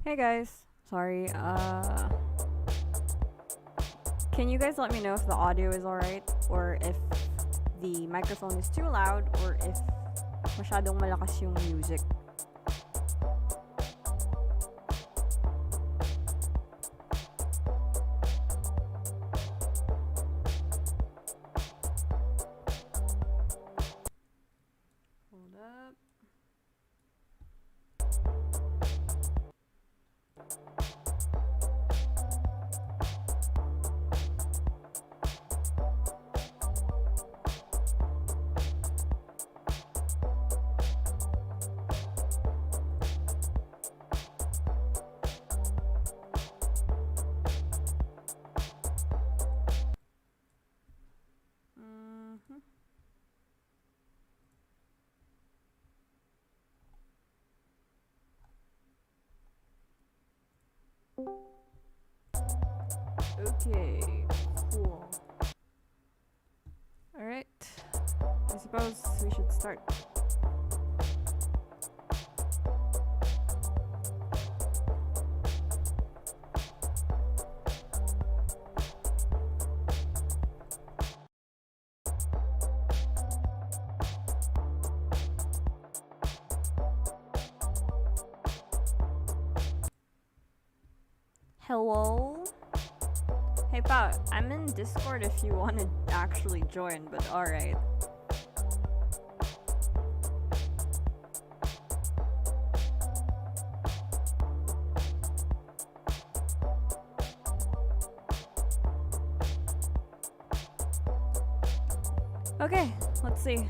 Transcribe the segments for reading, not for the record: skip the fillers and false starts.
Hey guys, sorry. Can you guys let me know if the audio is alright or if the microphone is too loud or if masyadong malakas yung music? Hold up. Okay, cool. Alright, I suppose we should start. Hello? Hey Pao, I'm in Discord if you want to actually join, but alright. Okay, let's see.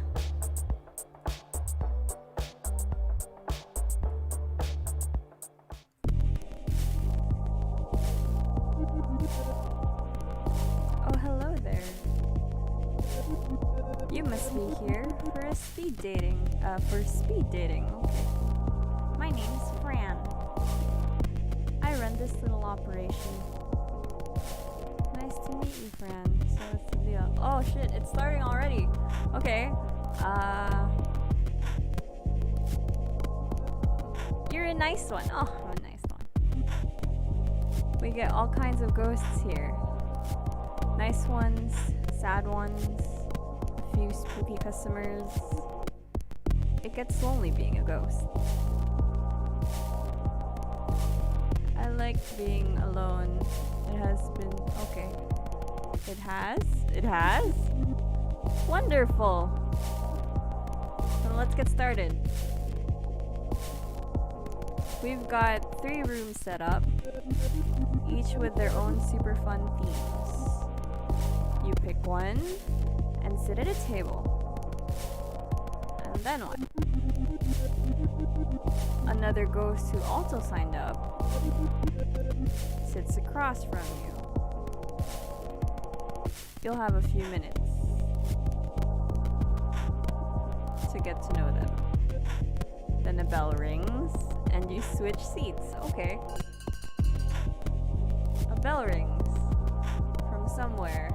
Oh, hello there. You must be here for a speed dating. For speed dating. Okay. My name's Fran. I run this little operation. Nice to meet you, Fran. So what's the deal? Oh shit, it's starting already. Okay. You're a nice one. Oh, I'm a nice one. We get all kinds of ghosts here. Nice ones, sad ones, a few spooky customers. It gets lonely being a ghost. I like being alone. It has been okay. It has? It has? Wonderful! So let's get started. We've got 3 rooms set up, each with their own super fun themes. You pick one and sit at a table. And then what? Another ghost who also signed up sits across from you. You'll have a few minutes to get to know them. Then a bell rings and you switch seats. Okay. A bell rings from somewhere.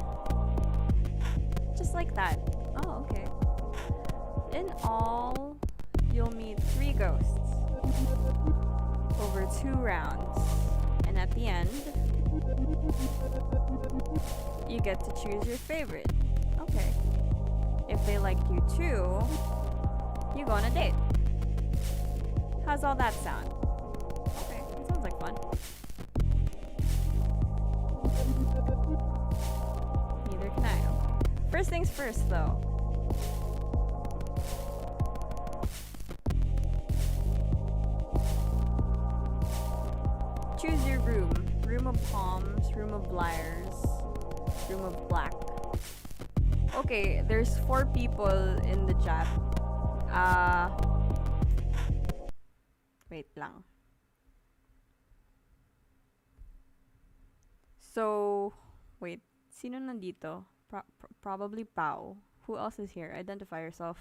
Just like that. Oh, okay. In all, you'll meet 3 ghosts over 2 rounds. And at the end, you get to choose your favorite. Okay. If they like you too, you go on a date. How's all that sound? Okay, that sounds like fun. Neither can I. First things first, though. Choose your room. Room of palms, room of liars, room of black. Okay, there's 4 people in the chat. Wait lang. So, wait. Sino nandito? Probably Pao. Who else is here? Identify yourself.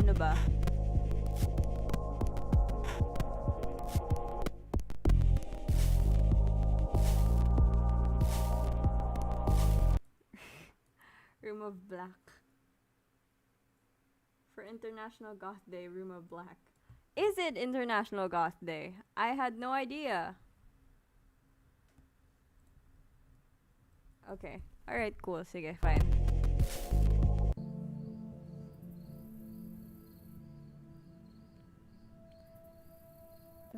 Ano ba? Room of Black. For International Goth Day, Room of Black. Is it International Goth Day? I had no idea. Okay. Alright, cool. Sige, fine.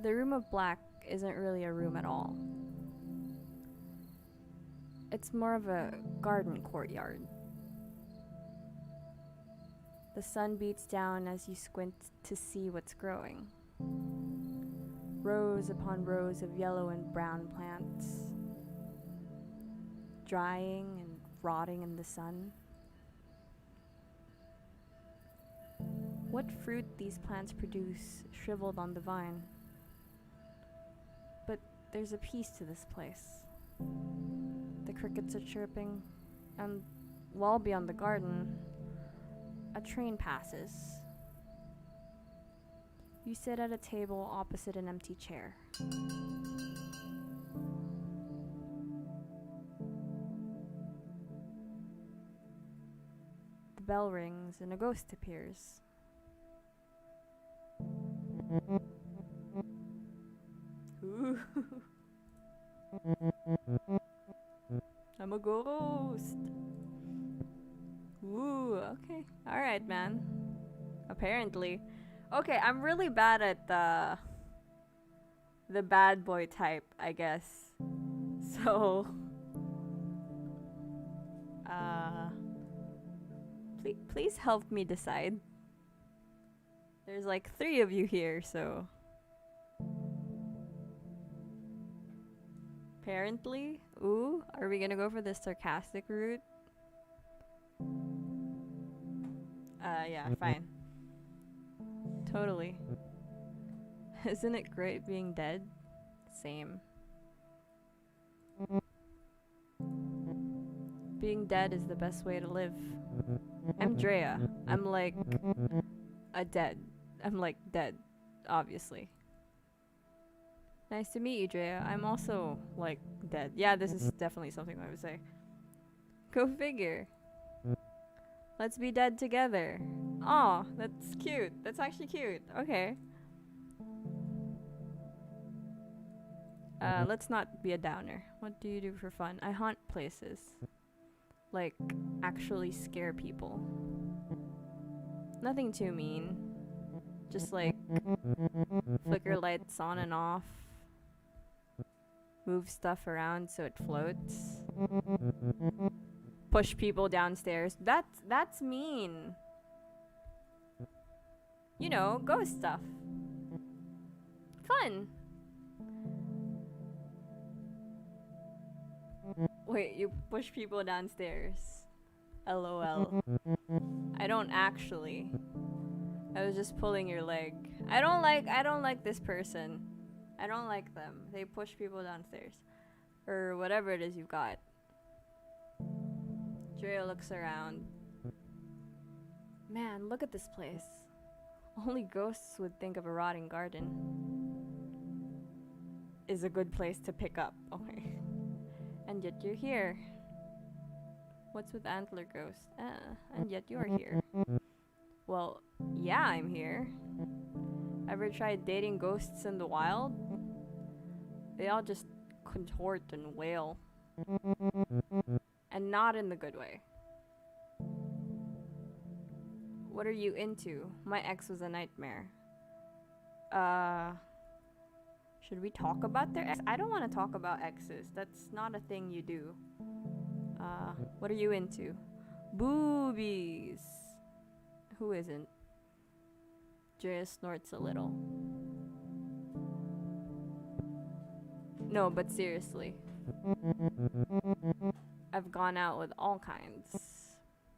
The Room of Black isn't really a room at all. It's more of a garden courtyard. The sun beats down as you squint to see what's growing. Rows upon rows of yellow and brown plants, drying and rotting in the sun. What fruit these plants produce shriveled on the vine. But there's a peace to this place. The crickets are chirping, and well beyond the garden, a train passes. You sit at a table opposite an empty chair. The bell rings and a ghost appears. Ooh. I'm a ghost. Ooh, okay. Alright, man. Apparently. Okay, I'm really bad at the bad boy type, I guess. So please help me decide. There's like 3 of you here, so apparently. Ooh, are we gonna go for the sarcastic route? Yeah, fine. Totally. Isn't it great being dead? Same. Being dead is the best way to live. I'm Drea. I'm like I'm like dead, obviously. Nice to meet you, Drea. I'm also like dead. Yeah, this is definitely something I would say. Go figure. Let's be dead together. Aw, that's cute. That's actually cute. Okay. Let's not be a downer. What do you do for fun? I haunt places. Like, actually scare people. Nothing too mean. Just like, flicker lights on and off. Move stuff around so it floats. Push people downstairs. That's mean. You know, ghost stuff. Fun. Wait, you push people downstairs. LOL. I don't actually. I was just pulling your leg. I don't like this person. I don't like them. They push people downstairs. Or whatever it is you've got. Drea looks around. Man, look at this place. Only ghosts would think of a rotting garden. Is a good place to pick up. Okay. And yet you're here. What's with Antler Ghost? And yet you're here. Well, yeah, I'm here. Ever tried dating ghosts in the wild? They all just contort and wail. And not in the good way. What are you into? My ex was a nightmare. Should we talk about their ex? I don't want to talk about exes. That's not a thing you do. What are you into? Boobies. Who isn't? Drea snorts a little. No, but seriously. I've gone out with all kinds.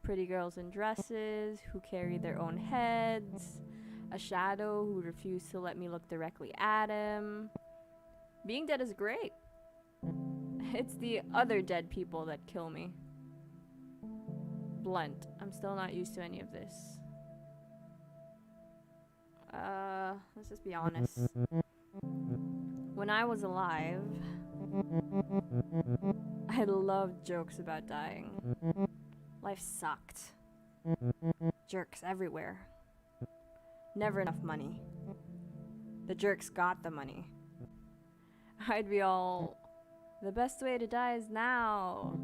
Pretty girls in dresses who carry their own heads. A shadow who refused to let me look directly at him. Being dead is great. It's the other dead people that kill me. Blunt. I'm still not used to any of this. Let's just be honest. When I was alive, I loved jokes about dying. Life sucked. Jerks everywhere. Never enough money. The jerks got the money. I'd be all, the best way to die is now,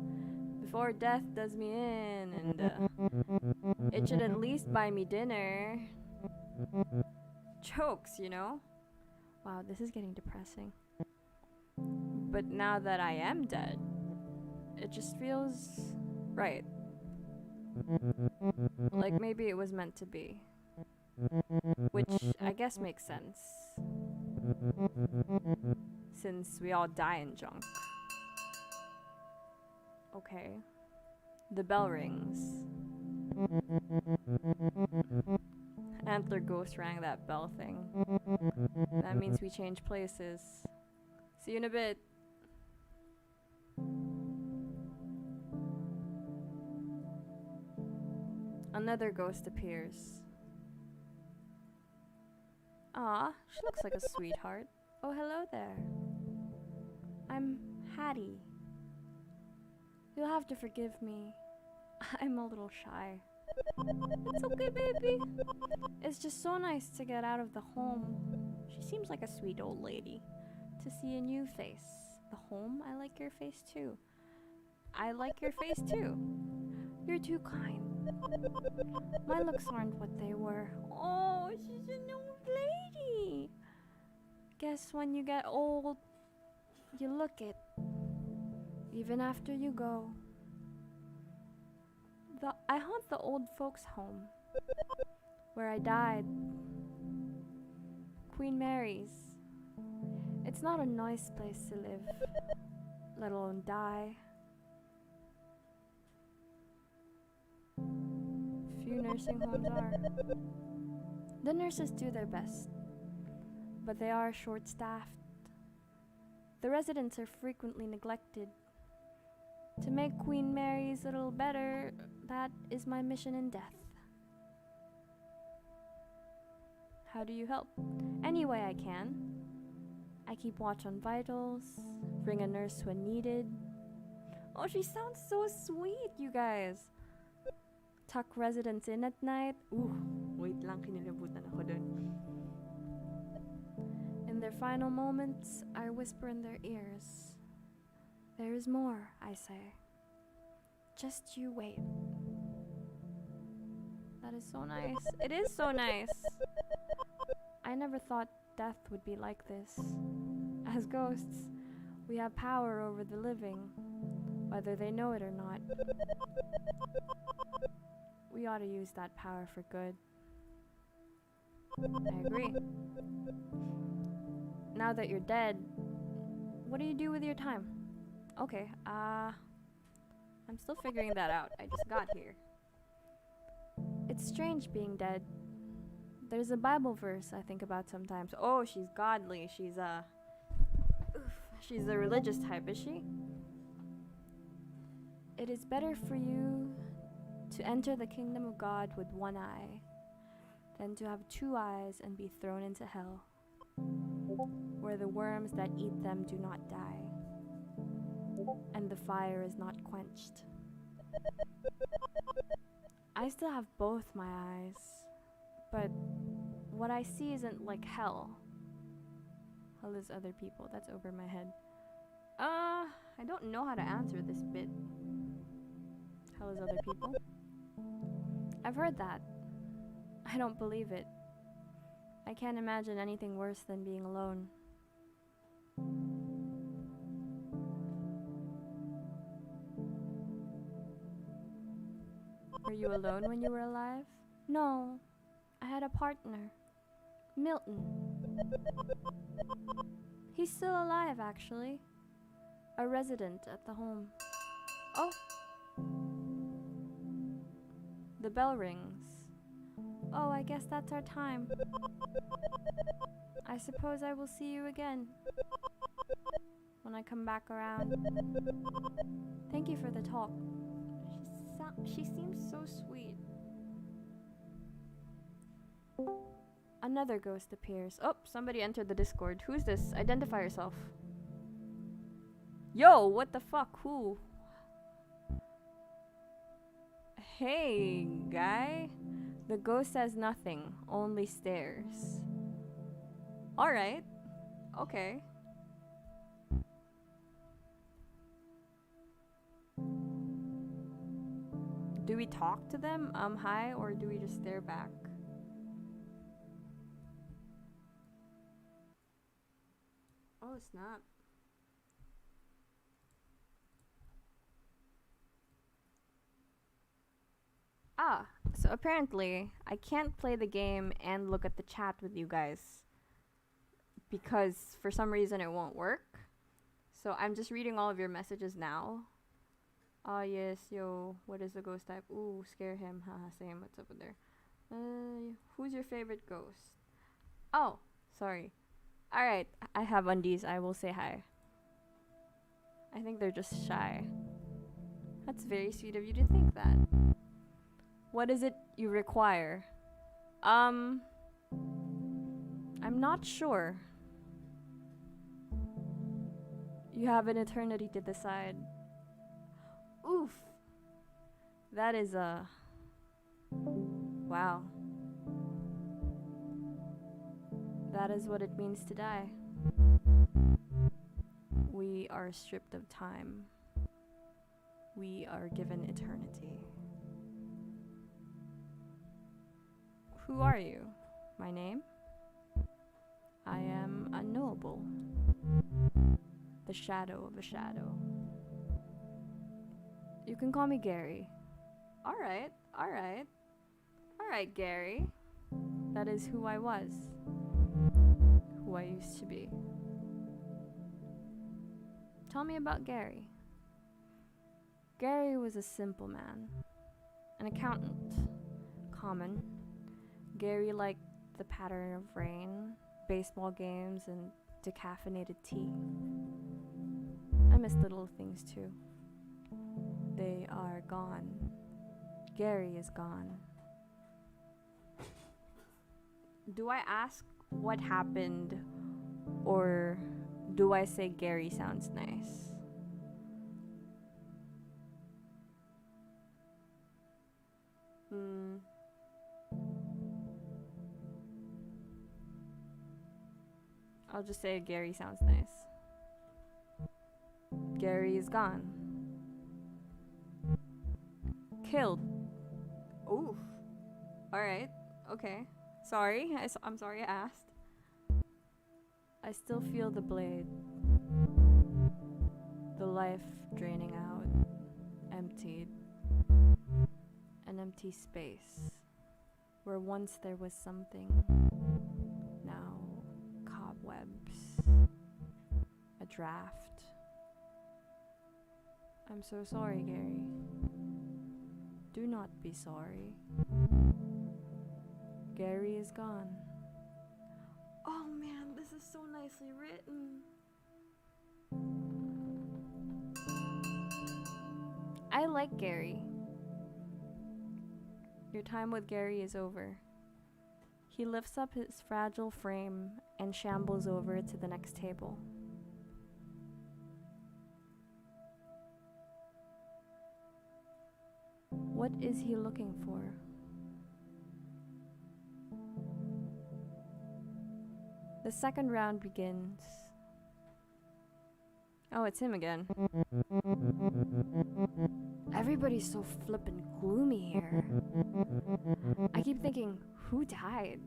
before death does me in, and it should at least buy me dinner. Jokes, you know? Wow, this is getting depressing. But now that I am dead, it just feels right. Like maybe it was meant to be. Which I guess makes sense, since we all die in junk. Okay. The bell rings. Antler Ghost rang that bell thing. That means we change places. See you in a bit. Another ghost appears. Aw, she looks like a sweetheart. Oh, hello there. I'm Hattie. You'll have to forgive me. I'm a little shy. It's okay, baby. It's just so nice to get out of the home. She seems like a sweet old lady. To see a new face. The home? I like your face too. I like your face too. You're too kind. My looks aren't what they were. Oh, she's an old lady. Guess when you get old, you look it. Even after you go. I haunt the old folks' home, where I died. Queen Mary's. It's not a nice place to live, let alone die. Few nursing homes are. The nurses do their best, but they are short-staffed. The residents are frequently neglected. To make Queen Mary's a little better, that is my mission in death. How do you help? Any way I can. I keep watch on vitals, bring a nurse when needed. Oh, she sounds so sweet, you guys. Tuck residents in at night. Ooh, wait lang, kinilabutan ako dun. In their final moments, I whisper in their ears. There is more, I say. Just you wait. That is so nice. It is so nice. I never thought death would be like this. As ghosts, we have power over the living, whether they know it or not. We ought to use that power for good. I agree. Now that you're dead, what do you do with your time? Okay, I'm still figuring that out. I just got here. It's strange being dead. There's a Bible verse I think about sometimes. Oh, she's godly. She's a religious type, is she? It is better for you to enter the kingdom of God with one eye than to have two eyes and be thrown into hell, where the worms that eat them do not die, and the fire is not quenched. I still have both my eyes, but what I see isn't like hell. Hell is other people. That's over my head. I don't know how to answer this bit. Hell is other people? I've heard that. I don't believe it. I can't imagine anything worse than being alone. Were you alone when you were alive? No, I had a partner, Milton. He's still alive, actually. A resident at the home. Oh! The bell rings. Oh, I guess that's our time. I suppose I will see you again when I come back around. Thank you for the talk. She seems so sweet. Another ghost appears. Oh, somebody entered the Discord. Who's this? Identify yourself. Yo, what the fuck? Who? Hey, guy. The ghost says nothing, only stares. Alright. Okay. Do we talk to them, hi, or do we just stare back? Oh, snap. Ah, so apparently, I can't play the game and look at the chat with you guys. Because for some reason it won't work. So I'm just reading all of your messages now. Ah, yes, yo, what is the ghost type? Ooh, scare him. Haha, same, what's up with there? Who's your favorite ghost? Oh, sorry. Alright, I have undies, I will say hi. I think they're just shy. That's very sweet of you to think that. What is it you require? I'm not sure. You have an eternity to decide. Oof. That is a... Wow. That is what it means to die. We are stripped of time. We are given eternity. Who are you? My name? I am unknowable. The shadow of a shadow. You can call me Gary. Alright, alright. Alright, Gary. That is who I was. Who I used to be. Tell me about Gary. Gary was a simple man. An accountant. Common. Gary liked the pattern of rain, baseball games, and decaffeinated tea. I miss little things too. They are gone. Gary is gone. Do I ask what happened, or do I say Gary sounds nice? I'll just say Gary sounds nice. Gary is gone. Killed. Oof. Alright, okay. Sorry, I'm sorry I asked. I still feel the blade. The life draining out. Emptied. An empty space. Where once there was something. Now, cobwebs. A draft. I'm so sorry, Gary. Do not be sorry. Gary is gone. Oh man, this is so nicely written. I like Gary. Your time with Gary is over. He lifts up his fragile frame and shambles over to the next table. What is he looking for? The second round begins. Oh, it's him again. Everybody's so flippin' gloomy here. I keep thinking, who died?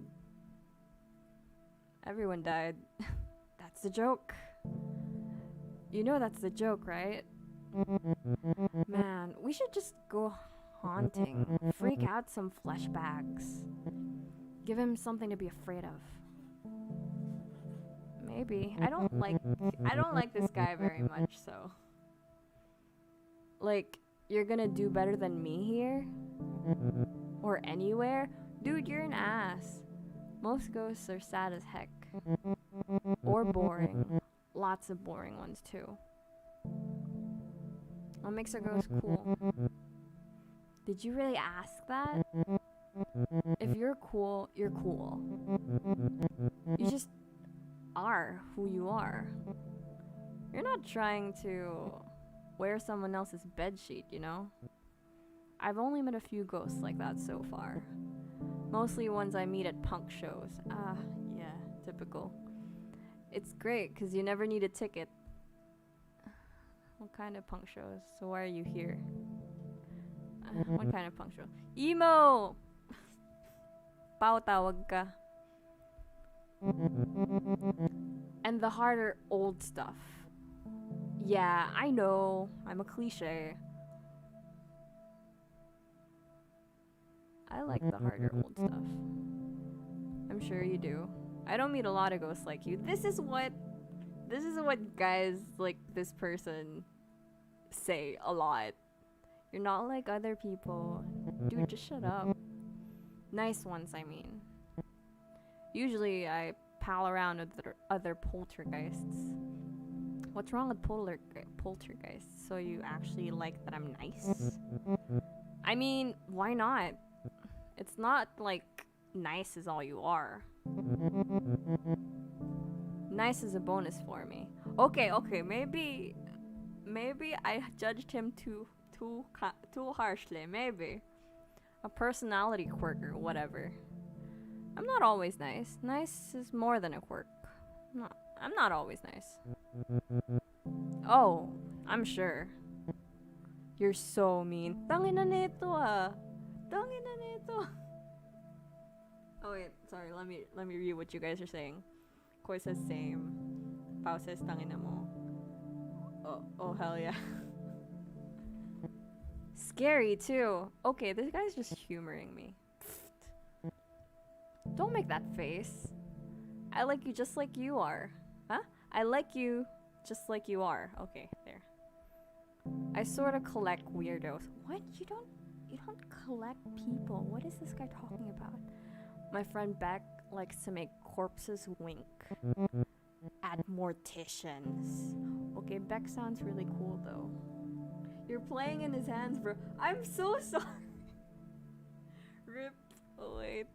Everyone died. That's the joke. You know that's the joke, right? Man, we should just go haunting. Freak out some flesh bags. Give him something to be afraid of. Maybe. I don't like this guy very much, so. Like, you're gonna do better than me here? Or anywhere? Dude, you're an ass. Most ghosts are sad as heck. Or boring. Lots of boring ones, too. What makes a ghost cool? Did you really ask that? If you're cool, you're cool. You just are who you are. You're not trying to wear someone else's bedsheet, you know? I've only met a few ghosts like that so far. Mostly ones I meet at punk shows. Ah, yeah, typical. It's great because you never need a ticket. What kind of punk shows? So why are you here? What kind of punk show? Emo! Pao tawag ka. And the harder old stuff. Yeah, I know. I'm a cliche. I like the harder old stuff. I'm sure you do. I don't meet a lot of ghosts like you. This is what guys like this person say a lot. You're not like other people. Dude, just shut up. Nice ones, I mean. Usually I pal around with other poltergeists. What's wrong with poltergeists? So you actually like that I'm nice? I mean, why not? It's not like nice is all you are. Nice is a bonus for me. Okay, maybe I judged him too harshly. Maybe a personality quirk or whatever. I'm not always nice. Nice is more than a quirk. I'm not always nice. Oh, I'm sure. You're so mean. Tangina nito ah. Tangina nito. Oh wait, sorry. Let me read what you guys are saying. Koi says same. Pao says tangina mo. Oh hell yeah. Scary too. Okay, this guy's just humoring me. Don't make that face. I like you just like you are. Huh? I like you just like you are. Okay, there. I sort of collect weirdos. What? You don't collect people. What is this guy talking about? My friend Beck likes to make corpses wink. Add morticians. Okay, Beck sounds really cool though. You're playing in his hands, bro. I'm so sorry. Rip. Oh, wait.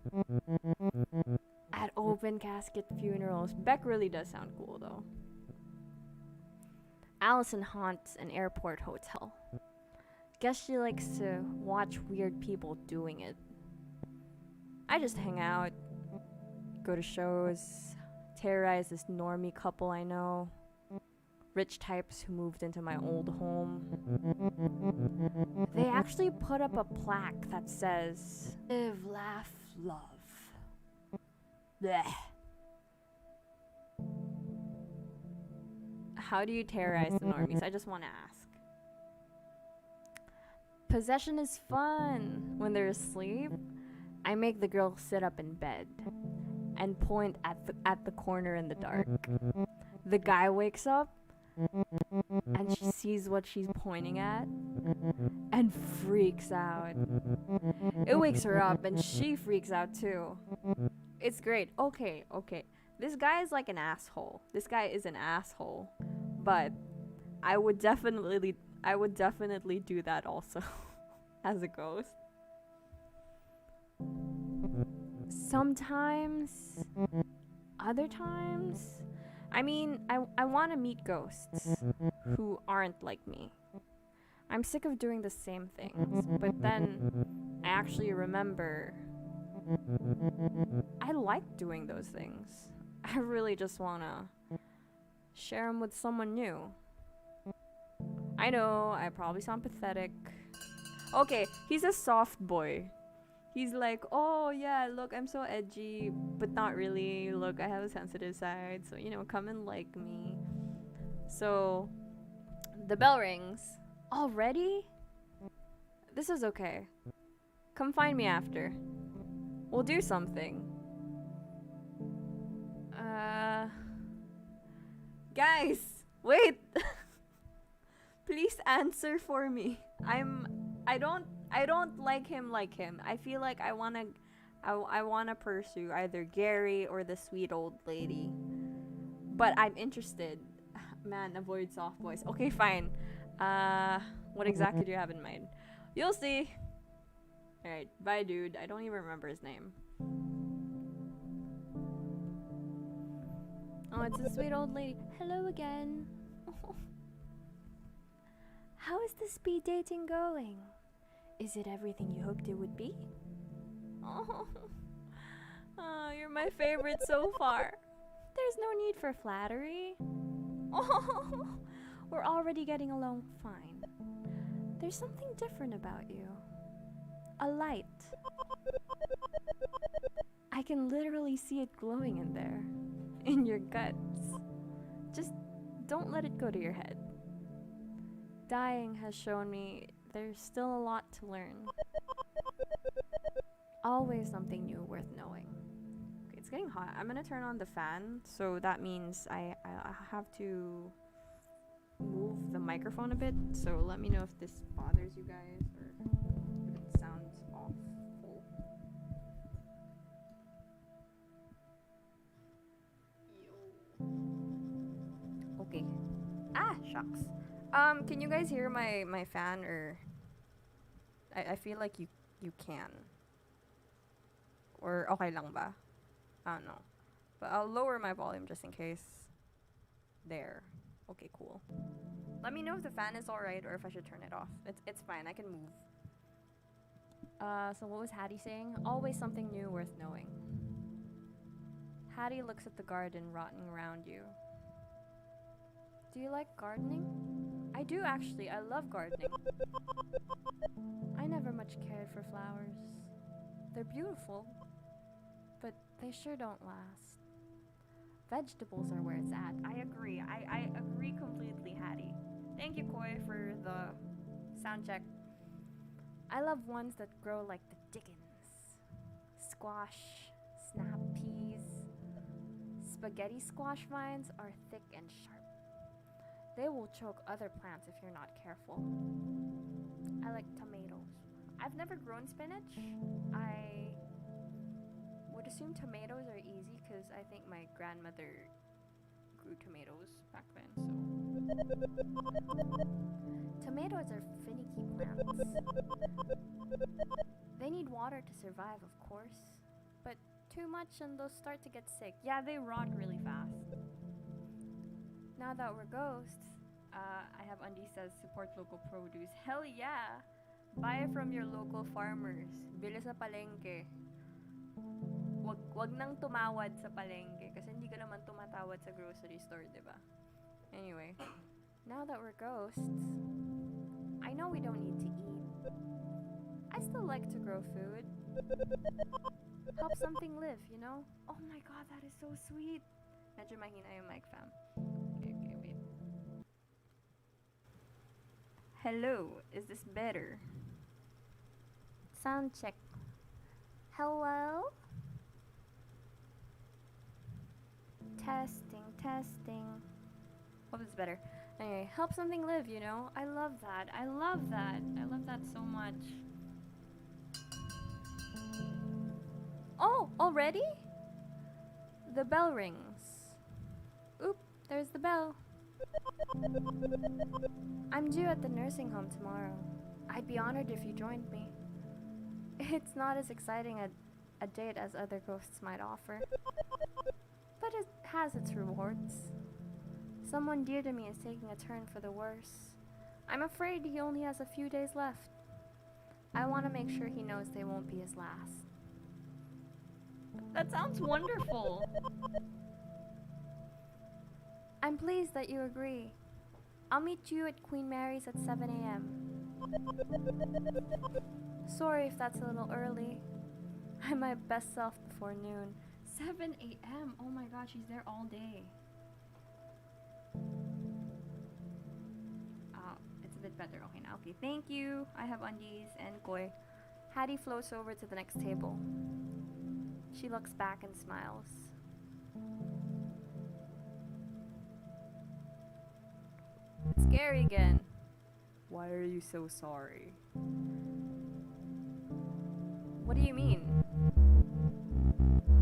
At open casket funerals. Beck really does sound cool though. Allison haunts an airport hotel. Guess she likes to watch weird people doing it. I just hang out, go to shows, terrorize this normie couple I know, rich types who moved into my old home. They actually put up a plaque that says, "Live, laugh, love." Blech. How do you terrorize the normies? I just want to ask. Possession is fun. When they're asleep, I make the girl sit up in bed and point at the corner in the dark. The guy wakes up and she sees what she's pointing at and freaks out. It wakes her up and she freaks out too. It's great. Okay. This guy is like an asshole. This guy is an asshole. But I would definitely do that also as a ghost. Sometimes, other times, I mean, I want to meet ghosts who aren't like me. I'm sick of doing the same things, but then I actually remember I like doing those things. I really just want to share them with someone new. I know, I probably sound pathetic. Okay, he's a soft boy. He's like, oh yeah, look, I'm so edgy, but not really. Look, I have a sensitive side, so, come and like me. So, the bell rings. Already? This is okay. Come find me after. We'll do something. Guys, wait. Please answer for me. I don't like him. I feel like I wanna pursue either Gary or the sweet old lady. But I'm interested. Man, avoid soft voice. Okay, fine. What exactly do you have in mind? You'll see. Alright, bye dude. I don't even remember his name. Oh, it's a sweet old lady. Hello again. How is the speed dating going? Is it everything you hoped it would be? Oh, you're my favorite so far. There's no need for flattery. Oh, we're already getting along fine. There's something different about you. A light. I can literally see it glowing in there. In your guts. Just don't let it go to your head. Dying has shown me there's still a lot to learn. Always something new worth knowing. Okay, it's getting hot. I'm gonna turn on the fan, so that means I have to move the microphone a bit. So let me know if this bothers you guys or if it sounds awful. Okay. Ah, shucks. Can you guys hear my fan, or I feel like you can. Or okay lang ba? I don't know. But I'll lower my volume just in case. There. Okay, cool. Let me know if the fan is alright or if I should turn it off. It's fine, I can move. So what was Hattie saying? Always something new worth knowing. Hattie looks at the garden rotting around you. Do you like gardening? I do actually, I love gardening. I never much cared for flowers. They're beautiful, but they sure don't last. Vegetables are where it's at. I agree. I agree completely, Hattie. Thank you, Koi, for the sound check. I love ones that grow like the dickens. Squash, snap peas. Spaghetti squash vines are thick and sharp. They will choke other plants if you're not careful. I like tomatoes. I've never grown spinach. I would assume tomatoes are easy because I think my grandmother grew tomatoes back then, so. Tomatoes are finicky plants. They need water to survive, of course, but too much and they'll start to get sick. Yeah, they rot really fast. Now that we're ghosts, I have Undy says support local produce. Hell yeah! Buy from your local farmers. Bili sa palengke. Wag nang tumawad sa palengke kasi hindi ka naman tumatawad sa grocery store, diba? Anyway, now that we're ghosts, I know we don't need to eat. I still like to grow food. Help something live, you know? Oh my god, that is so sweet. Medyo mahina yung mic, fam. Okay, wait. Hello, is this better? Sound check. Hello? Testing. Hope it's better. Anyway, help something live, you know? I love that. I love that so much. Oh, already? The bell rings. Oop, there's the bell. I'm due at the nursing home tomorrow. I'd be honored if you joined me. It's not as exciting a date as other ghosts might offer, but it has its rewards. Someone dear to me is taking a turn for the worse. I'm afraid he only has a few days left. I want to make sure he knows they won't be his last. That sounds wonderful! I'm pleased that you agree. I'll meet you at Queen Mary's at 7 a.m. Sorry if that's a little early. I'm my best self before noon. 7 a.m. Oh my god, she's there all day. It's a bit better. Okay, now. Okay, thank you. I have undies and koi. Hattie floats over to the next table. She looks back and smiles. It's Gary again. Why are you so sorry? What do you mean?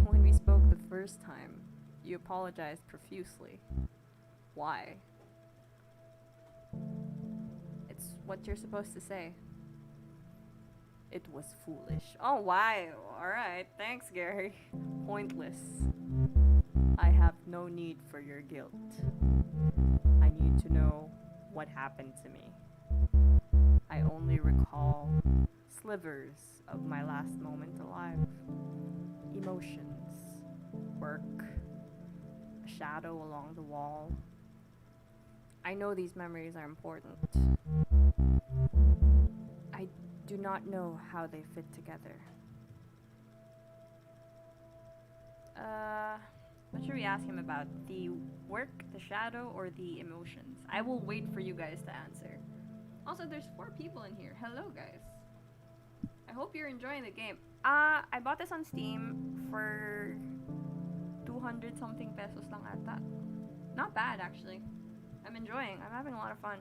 When we spoke the first time, you apologized profusely. Why? It's what you're supposed to say. It was foolish. Oh, why? Alright, thanks, Gary. Pointless. I have no need for your guilt. I need to know what happened to me. I only recall slivers of my last moment alive. Emotions, work, a shadow along the wall. I know these memories are important. I do not know how they fit together. What should we ask him about? The work, the shadow, or the emotions? I will wait for you guys to answer. Also, there's 4 people in here. Hello, guys. I hope you're enjoying the game. I bought this on Steam for 200 something pesos lang ata. Not bad, actually. I'm enjoying. I'm having a lot of fun.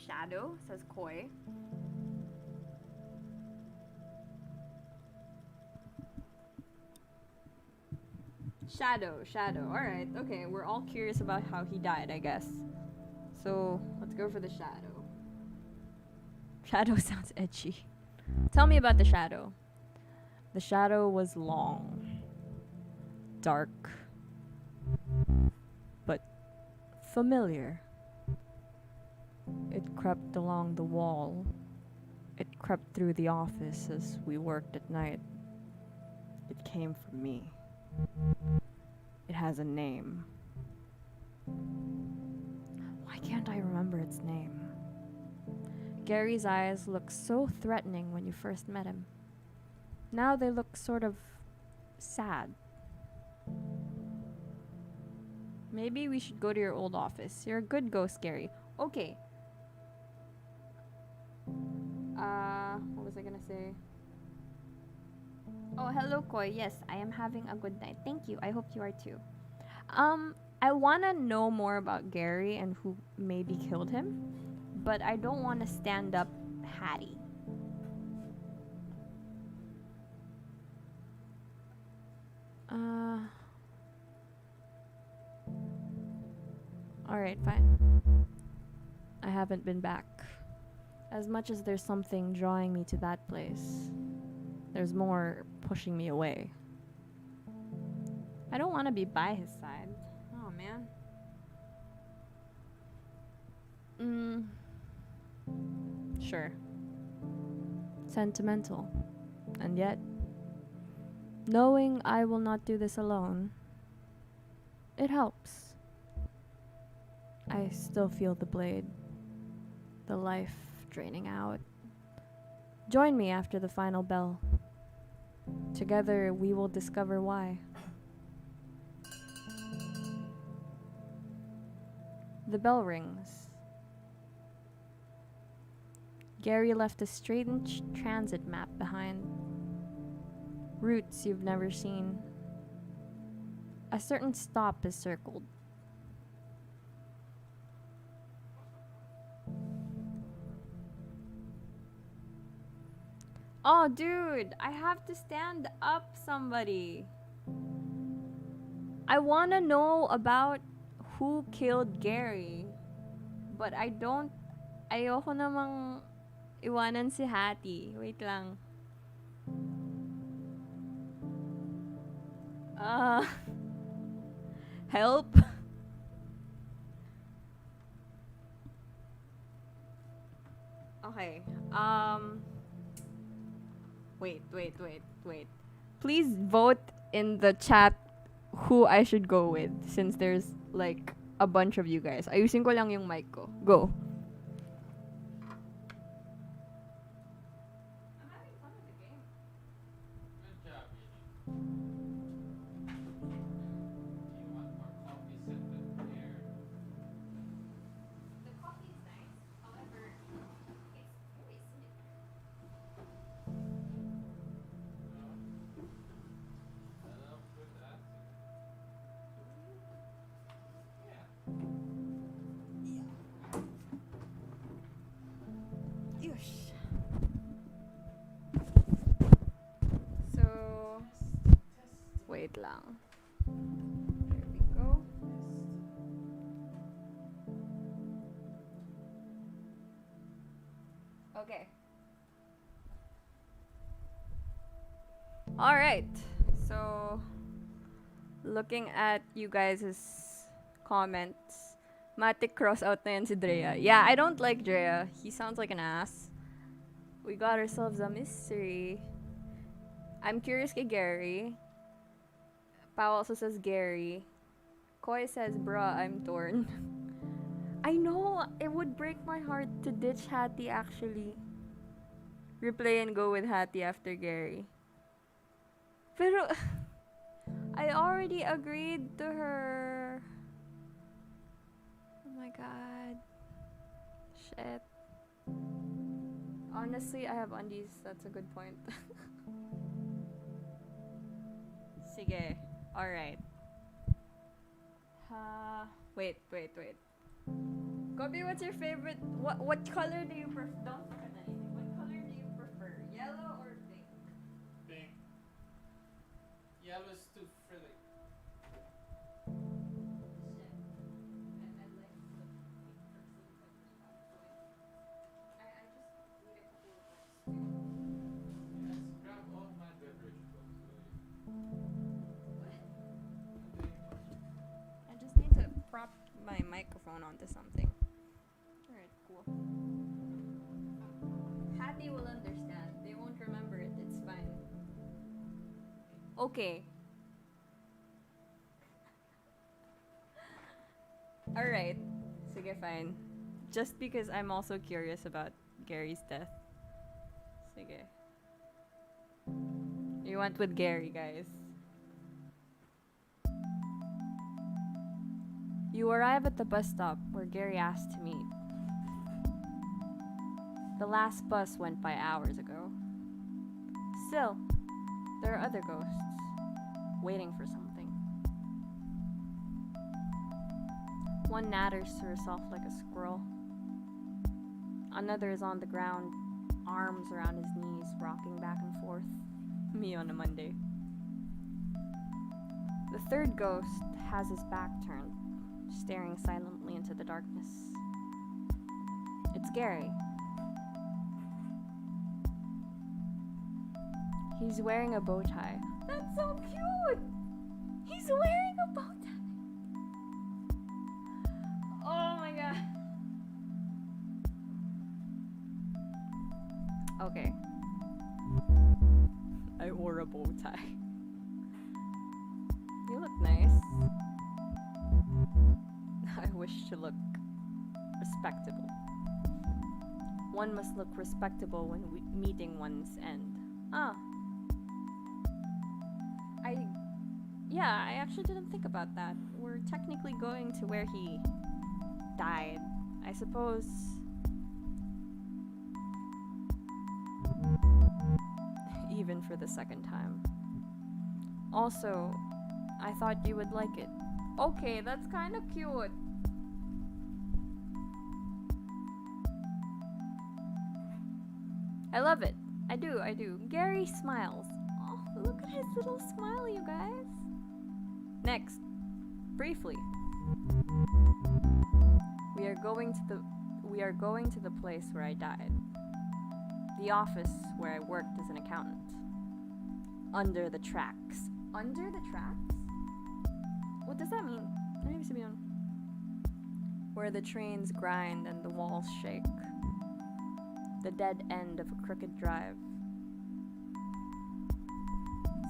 Shadow, says Koi. Shadow. Alright, okay. We're all curious about how he died, I guess. So, let's go for the shadow. Shadow sounds edgy. Tell me about the shadow. The shadow was long, dark, but familiar. It crept along the wall. It crept through the office as we worked at night. It came for me. It has a name. Why can't I remember its name? Gary's eyes looked so threatening when you first met him. Now they look sort of sad. Maybe we should go to your old office. You're a good ghost, Gary. Okay. What was I gonna say? Oh, hello, Koi. Yes, I am having a good night. Thank you. I hope you are too. I wanna know more about Gary and who maybe killed him, but I don't wanna stand up Hattie. Alright, fine. I haven't been back. As much as there's something drawing me to that place, there's more pushing me away. I don't want to be by his side. Oh, man. Sure. Sentimental. And yet, knowing I will not do this alone, it helps. I still feel the blade, the life draining out. Join me after the final bell. Together we will discover why. The bell rings. Gary left a strange transit map behind. Routes you've never seen. A certain stop is circled. Oh, dude, I have to stand up somebody. I want to know about who killed Gary. But ayoko namang iwanan si Hattie. Wait lang. Help? Okay, Wait. Please vote in the chat who I should go with since there's like a bunch of you guys. Ayusin ko lang yung mic ko. Go. I'm having fun with the game. Good job, Edie. Do you want more coffee scented here? The coffee is nice, however, it's very acidic. Enough with acid. Yeah. Yush. So, wait lang. There we go. Okay. Alright. So, looking at you guys' comments, Matic cross out na yan si Drea. Yeah, I don't like Drea. He sounds like an ass. We got ourselves a mystery. I'm curious kay Gary. Pao also says Gary. Koi says, bruh, I'm torn. I know, it would break my heart to ditch Hattie actually. Replay and go with Hattie after Gary. Pero, I already agreed to her. Oh my god. Shit. Honestly, I have undies. That's a good point. Sige. Alright. Wait. Kobe, what's your favorite? What color do you prefer? Don't look at anything. What color do you prefer? Yellow or pink? Pink. Yellow is too frilly. Shit. I like the pink from I just need a couple of books too. Yes, grab all my beverage books, will you? What? Nothing. I just need to prop my microphone onto something. Alright, cool. Hattie will understand. They won't remember it. It's fine. Okay. Alright. Sige, fine. Just because I'm also curious about Gary's death. Sige. You went with Gary, guys. You arrive at the bus stop where Gary asked to meet. The last bus went by hours ago. Still, there are other ghosts, waiting for something. One natters to herself like a squirrel. Another is on the ground, arms around his knees, rocking back and forth. Me on a Monday. The third ghost has his back turned, staring silently into the darkness. It's Gary. He's wearing a bow tie. That's so cute! He's wearing a bow tie! Oh my god. Okay. I wore a bow tie. You look nice. I wish to look respectable. One must look respectable when meeting one's end. I actually didn't think about that. We're technically going to where he died. I suppose. Even for the second time. Also, I thought you would like it. Okay, that's kind of cute. I love it. I do. Gary smiles. Oh, look at his little smile, you guys. Next, briefly. We are going to the place where I died. The office where I worked as an accountant. Under the tracks. Under the tracks? What does that mean? Where the trains grind and the walls shake. The dead end of a crooked drive.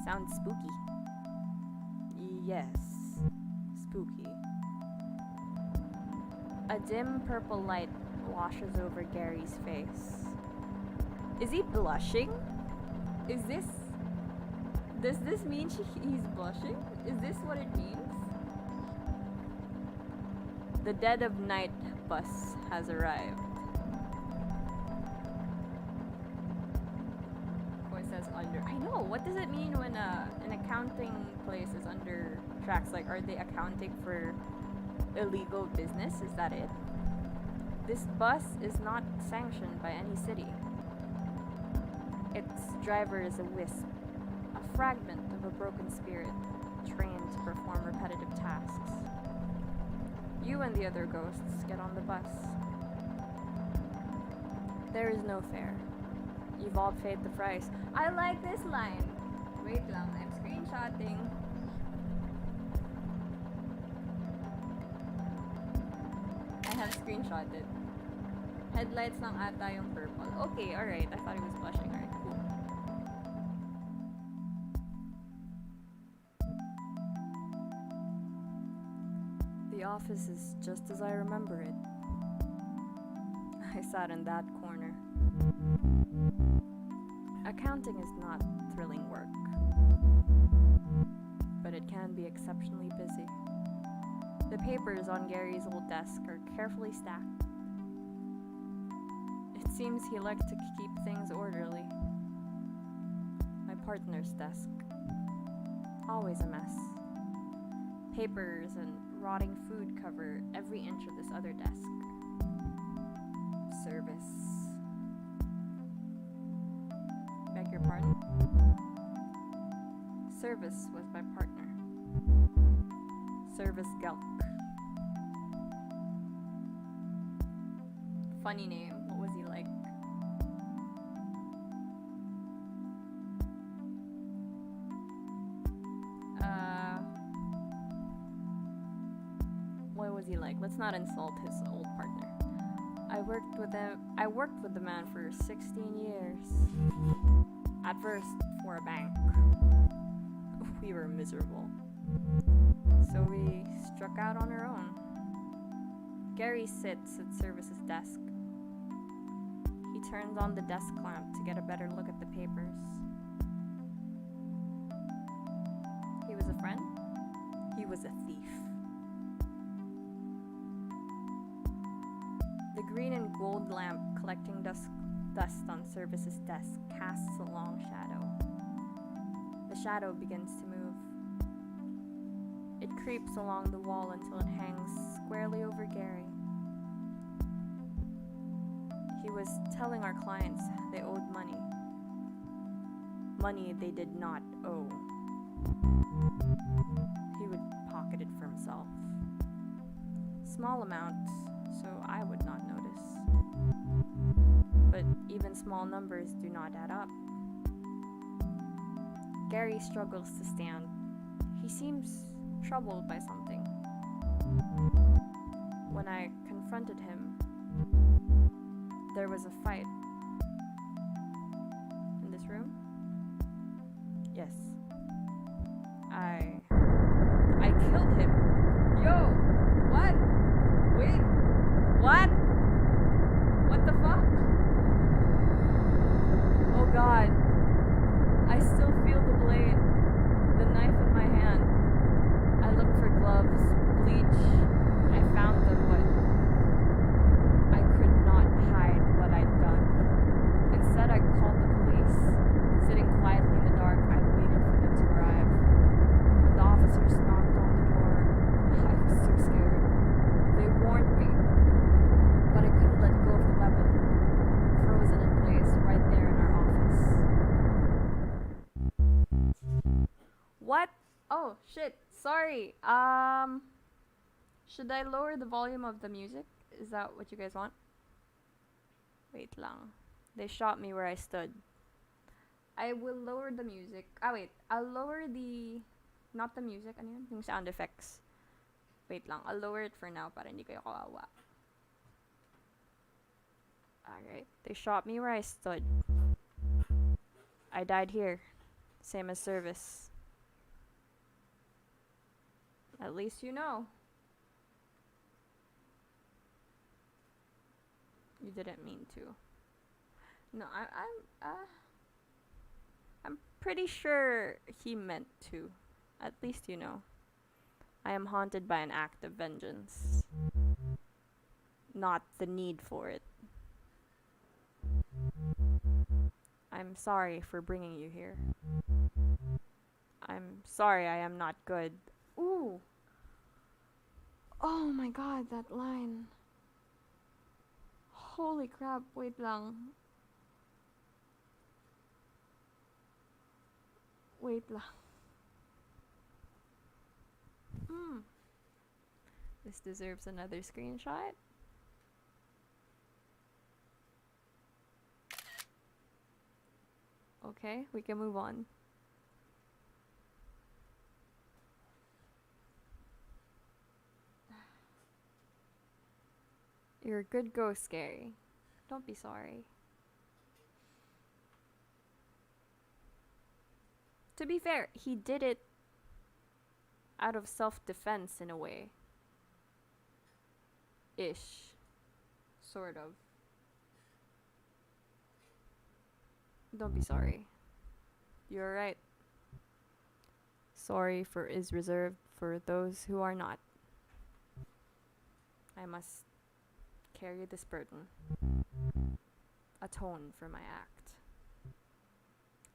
Sounds spooky. Yes, spooky. A dim purple light washes over Gary's face. Is he blushing? Does this mean he's blushing? Is this what it means? The dead of night bus has arrived. Says under. I know. What does it mean when an accounting place is under tracks? Like, are they accounting for illegal business? Is that it? This bus is not sanctioned by any city. Its driver is a wisp, a fragment of a broken spirit, trained to perform repetitive tasks. You and the other ghosts get on the bus. There is no fare. You've all paid the price. I like this line. Wait lang, I'm screenshotting. I have screenshotted. Headlights lang ata yung purple. Okay, alright. I thought it was blushing. Alright, cool. The office is just as I remember it. I sat in that corner. Accounting is not thrilling work, but it can be exceptionally busy. The papers on Gary's old desk are carefully stacked. It seems he liked to keep things orderly. My partner's desk. Always a mess. Papers and rotting food cover every inch of this other desk. Service. Beg your pardon? Service was my partner. Service Gelk. Funny name. What was he like? What was he like? Let's not insult his old partner. I worked with the man for 16 years. At first, for a bank. We were miserable. So we struck out on our own. Gary sits at Service's desk. He turns on the desk lamp to get a better look at the papers. He was a friend. He was a thief. The green and gold lamp collecting dust on Service's desk casts a long shadow. The shadow begins to move. It creeps along the wall until it hangs squarely over Gary. He was telling our clients they owed money. Money they did not owe. He would pocket it for himself. Small amounts, so I would not notice. But even small numbers do not add up. Gary struggles to stand. He seems troubled by something. When I confronted him, there was a fight. In this room? Yes. I killed him. Yo! What? Wait! What? What the fuck? Oh god. I still feel the blade. The knife in my hand. I looked for gloves, bleach. I found them, but I could not hide what I'd done. Instead, I called the police. Sitting quietly in the dark, I waited for them to arrive. When the officers knocked on the door, I was so scared. They warned me, but I couldn't let go of the weapon, frozen in place right there in our office. What? Oh, shit. Sorry. Should I lower the volume of the music? Is that what you guys want? Wait lang. They shot me where I stood. I will lower the music. Wait. I'll lower the... Not the music. Ano yun? Yung sound effects. Wait lang. I'll lower it for now para hindi kayo kawawa. Alright. They shot me where I stood. I died here. Same as Service. At least you know. You didn't mean to. No, I'm pretty sure he meant to. At least you know. I am haunted by an act of vengeance. Not the need for it. I'm sorry for bringing you here. I'm sorry I am not good. Ooh. Oh my god, that line. Holy crap, wait lang. Wait lang. This deserves another screenshot. Okay, we can move on. You're a good ghost, Gary. Don't be sorry. To be fair, he did it out of self-defense in a way. Ish. Sort of. Don't be sorry. You're right. Sorry for is reserved for those who are not. I must carry this burden. Atone for my act.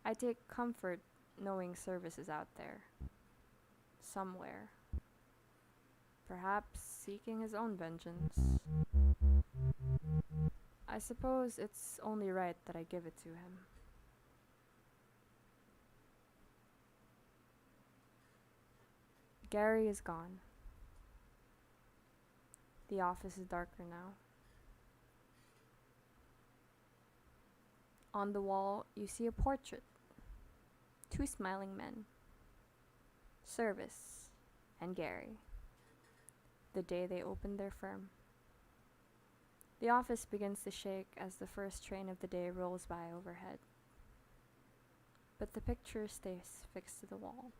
I take comfort knowing service is out there. Somewhere. Perhaps seeking his own vengeance. I suppose it's only right that I give it to him. Gary is gone. The office is darker now. On the wall, you see a portrait. 2 smiling men. Service and Gary. The day they opened their firm. The office begins to shake as the first train of the day rolls by overhead. But the picture stays fixed to the wall.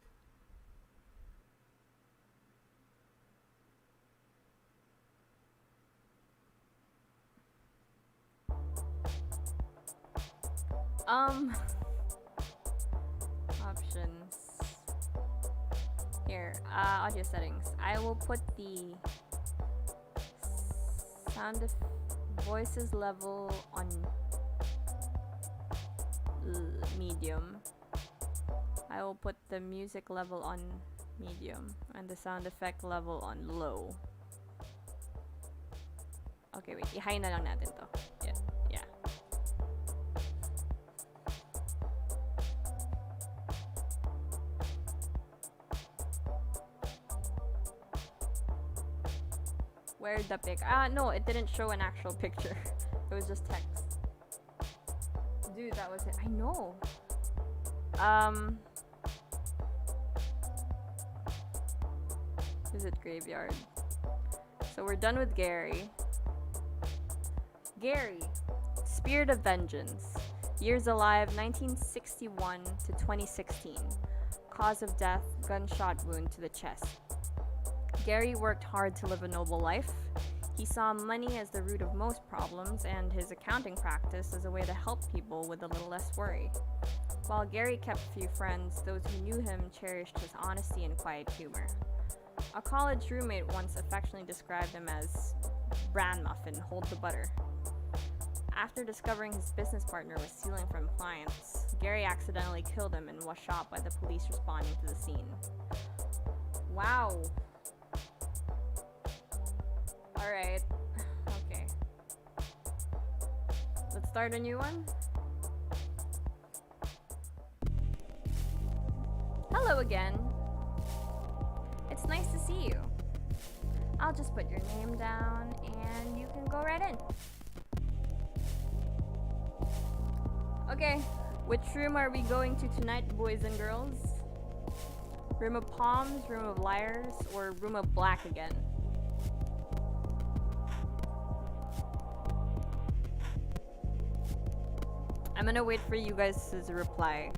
Options. Here, audio settings. I will put the sound of voices level on medium. I will put the music level on medium and the sound effect level on low. Okay, wait. I-high na lang natin to. Yeah. Where'd the pic? No, it didn't show an actual picture. It was just text. Dude, that was it. I know. Is it graveyard? So we're done with Gary. Gary, Spirit of Vengeance. Years alive, 1961 to 2016. Cause of death, gunshot wound to the chest. Gary worked hard to live a noble life. He saw money as the root of most problems and his accounting practice as a way to help people with a little less worry. While Gary kept few friends, those who knew him cherished his honesty and quiet humor. A college roommate once affectionately described him as bran muffin, hold the butter. After discovering his business partner was stealing from clients, Gary accidentally killed him and was shot by the police responding to the scene. Wow. Alright. Okay. Let's start a new one. Hello again. It's nice to see you. I'll just put your name down and you can go right in. Okay, which room are we going to tonight, boys and girls? Room of Palms, Room of Liars, or Room of Black again? I'm gonna wait for you guys to reply.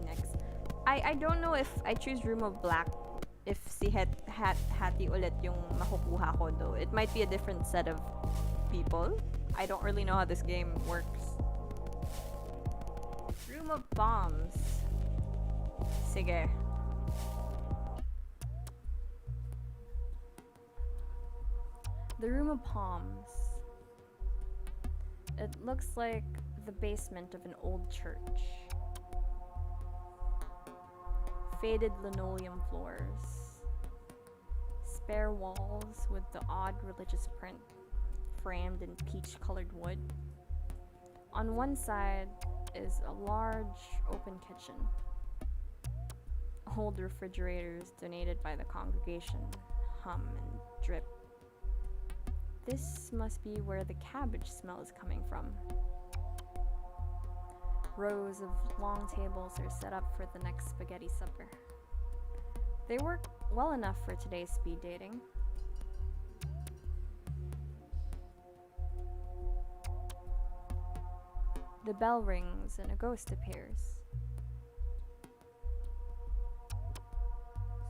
Next. I don't know if I choose Room of Black if si Hati ulit yung makukuha ko though. It might be a different set of people. I don't really know how this game works. Room of Bombs. Sige. The Room of Palms. It looks like the basement of an old church. Faded linoleum floors. Spare walls with the odd religious print framed in peach-colored wood. On one side is a large open kitchen. Old refrigerators donated by the congregation hum and drip. This must be where the cabbage smell is coming from. Rows of long tables are set up for the next spaghetti supper. They work well enough for today's speed dating. The bell rings and a ghost appears.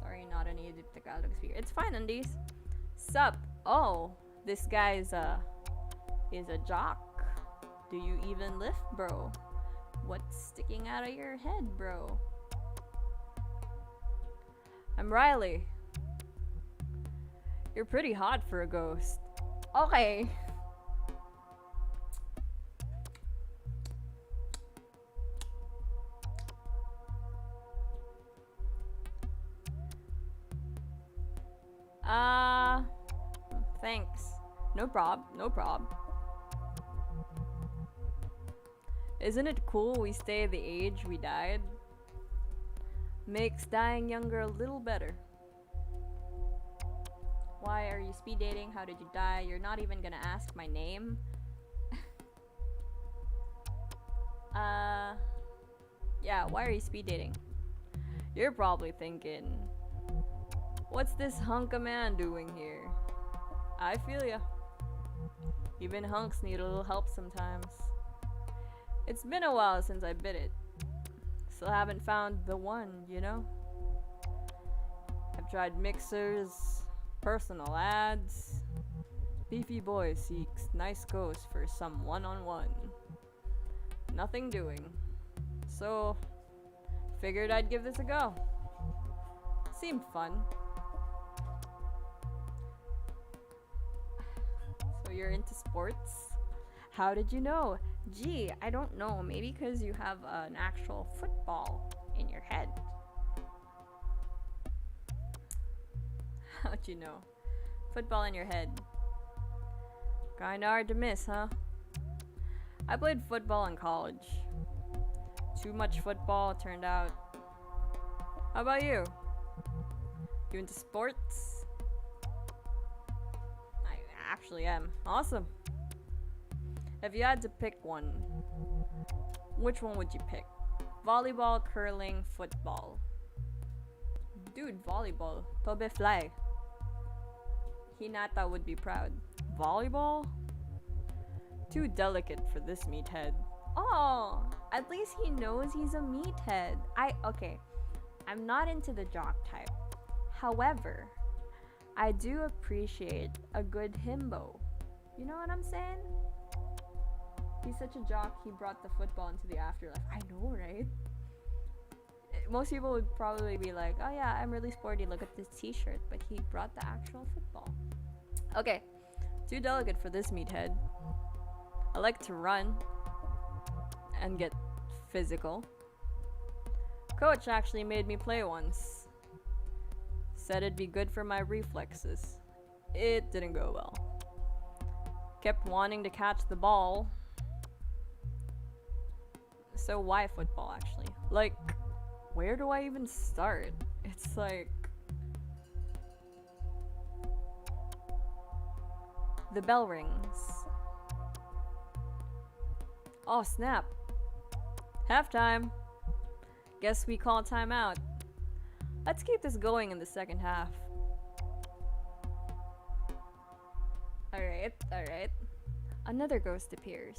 Sorry, not any Tagalog speaker. It's fine, Undies. Sup? Oh, this guy is a jock. Do you even lift, bro? What's sticking out of your head, bro? I'm Riley. You're pretty hot for a ghost. Okay. Thanks. No prob. Isn't it cool we stay the age we died? Makes dying younger a little better. Why are you speed dating? How did you die? You're not even gonna ask my name? Yeah, why are you speed dating? You're probably thinking, what's this hunk of man doing here? I feel ya. Even hunks need a little help sometimes. It's been a while since I bit it. Still haven't found the one, you know? I've tried mixers, personal ads. Beefy boy seeks nice ghost for some one-on-one. Nothing doing. So, figured I'd give this a go. Seemed fun. So you're into sports? How did you know? Gee, I don't know. Maybe because you have an actual football in your head. How'd you know? Football in your head. Kinda hard to miss, huh? I played football in college. Too much football, it turned out. How about you? You into sports? I actually am. Awesome. If you had to pick one, which one would you pick? Volleyball, curling, football? Dude, volleyball. Tobe fly. Hinata would be proud. Volleyball? Too delicate for this meathead. Oh, at least he knows he's a meathead. Okay, I'm not into the jock type. However, I do appreciate a good himbo. You know what I'm saying? He's such a jock, he brought the football into the afterlife. I know, right? Most people would probably be like, oh yeah, I'm really sporty, look at this t-shirt. But he brought the actual football. Okay, too delicate for this meathead. I like to run and get physical. Coach actually made me play once. Said it'd be good for my reflexes. It didn't go well. Kept wanting to catch the ball. So why football actually? Like, where do I even start? It's like... The bell rings. Oh snap. Halftime. Guess we call timeout. Let's keep this going in the second half. Alright. Another ghost appears.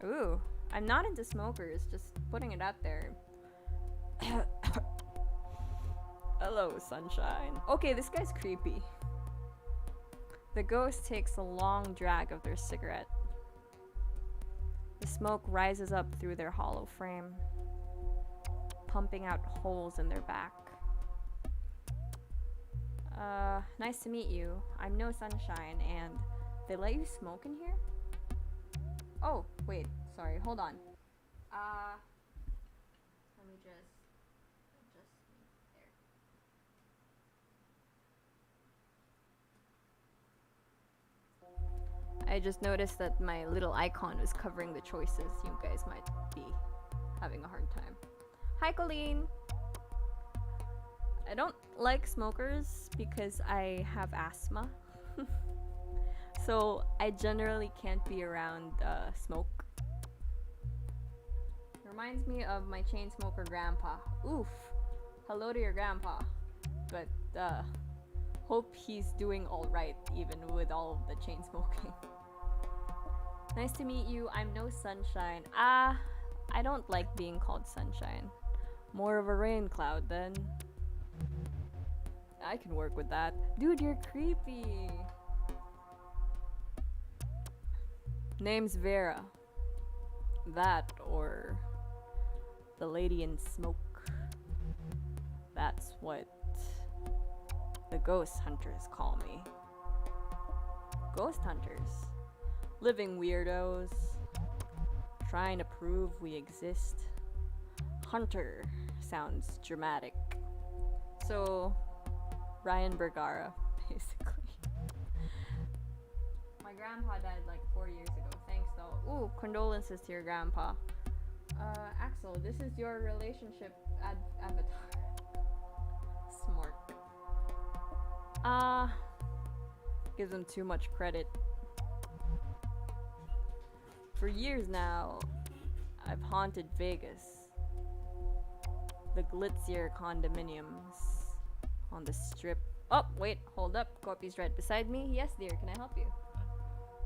Ooh, I'm not into smokers, just putting it out there. Hello, sunshine. Okay, this guy's creepy. The ghost takes a long drag of their cigarette. The smoke rises up through their hollow frame, pumping out holes in their back. Nice to meet you. I'm no sunshine, and they let you smoke in here? Oh, wait, sorry, hold on. Let me just there. I just noticed that my little icon was covering the choices. You guys might be having a hard time. Hi, Colleen! I don't like smokers because I have asthma. So I generally can't be around smoke. Reminds me of my chain smoker grandpa. Oof. Hello to your grandpa. But hope he's doing alright even with all of the chain smoking. Nice to meet you. I'm no sunshine. I don't like being called sunshine. More of a rain cloud then. I can work with that. Dude, you're creepy. Name's Vera. That or the lady in smoke. That's what the ghost hunters call me. Ghost hunters. Living weirdos. Trying to prove we exist. Hunter sounds dramatic. So, Ryan Bergara, basically. My grandpa died like 4 years ago. Thanks though. Ooh, condolences to your grandpa. Axel, this is your relationship avatar. Smart. Gives him too much credit. For years now, I've haunted Vegas. The glitzier condominiums on the strip. Oh, wait, hold up. Copy's right beside me. Yes, dear, can I help you?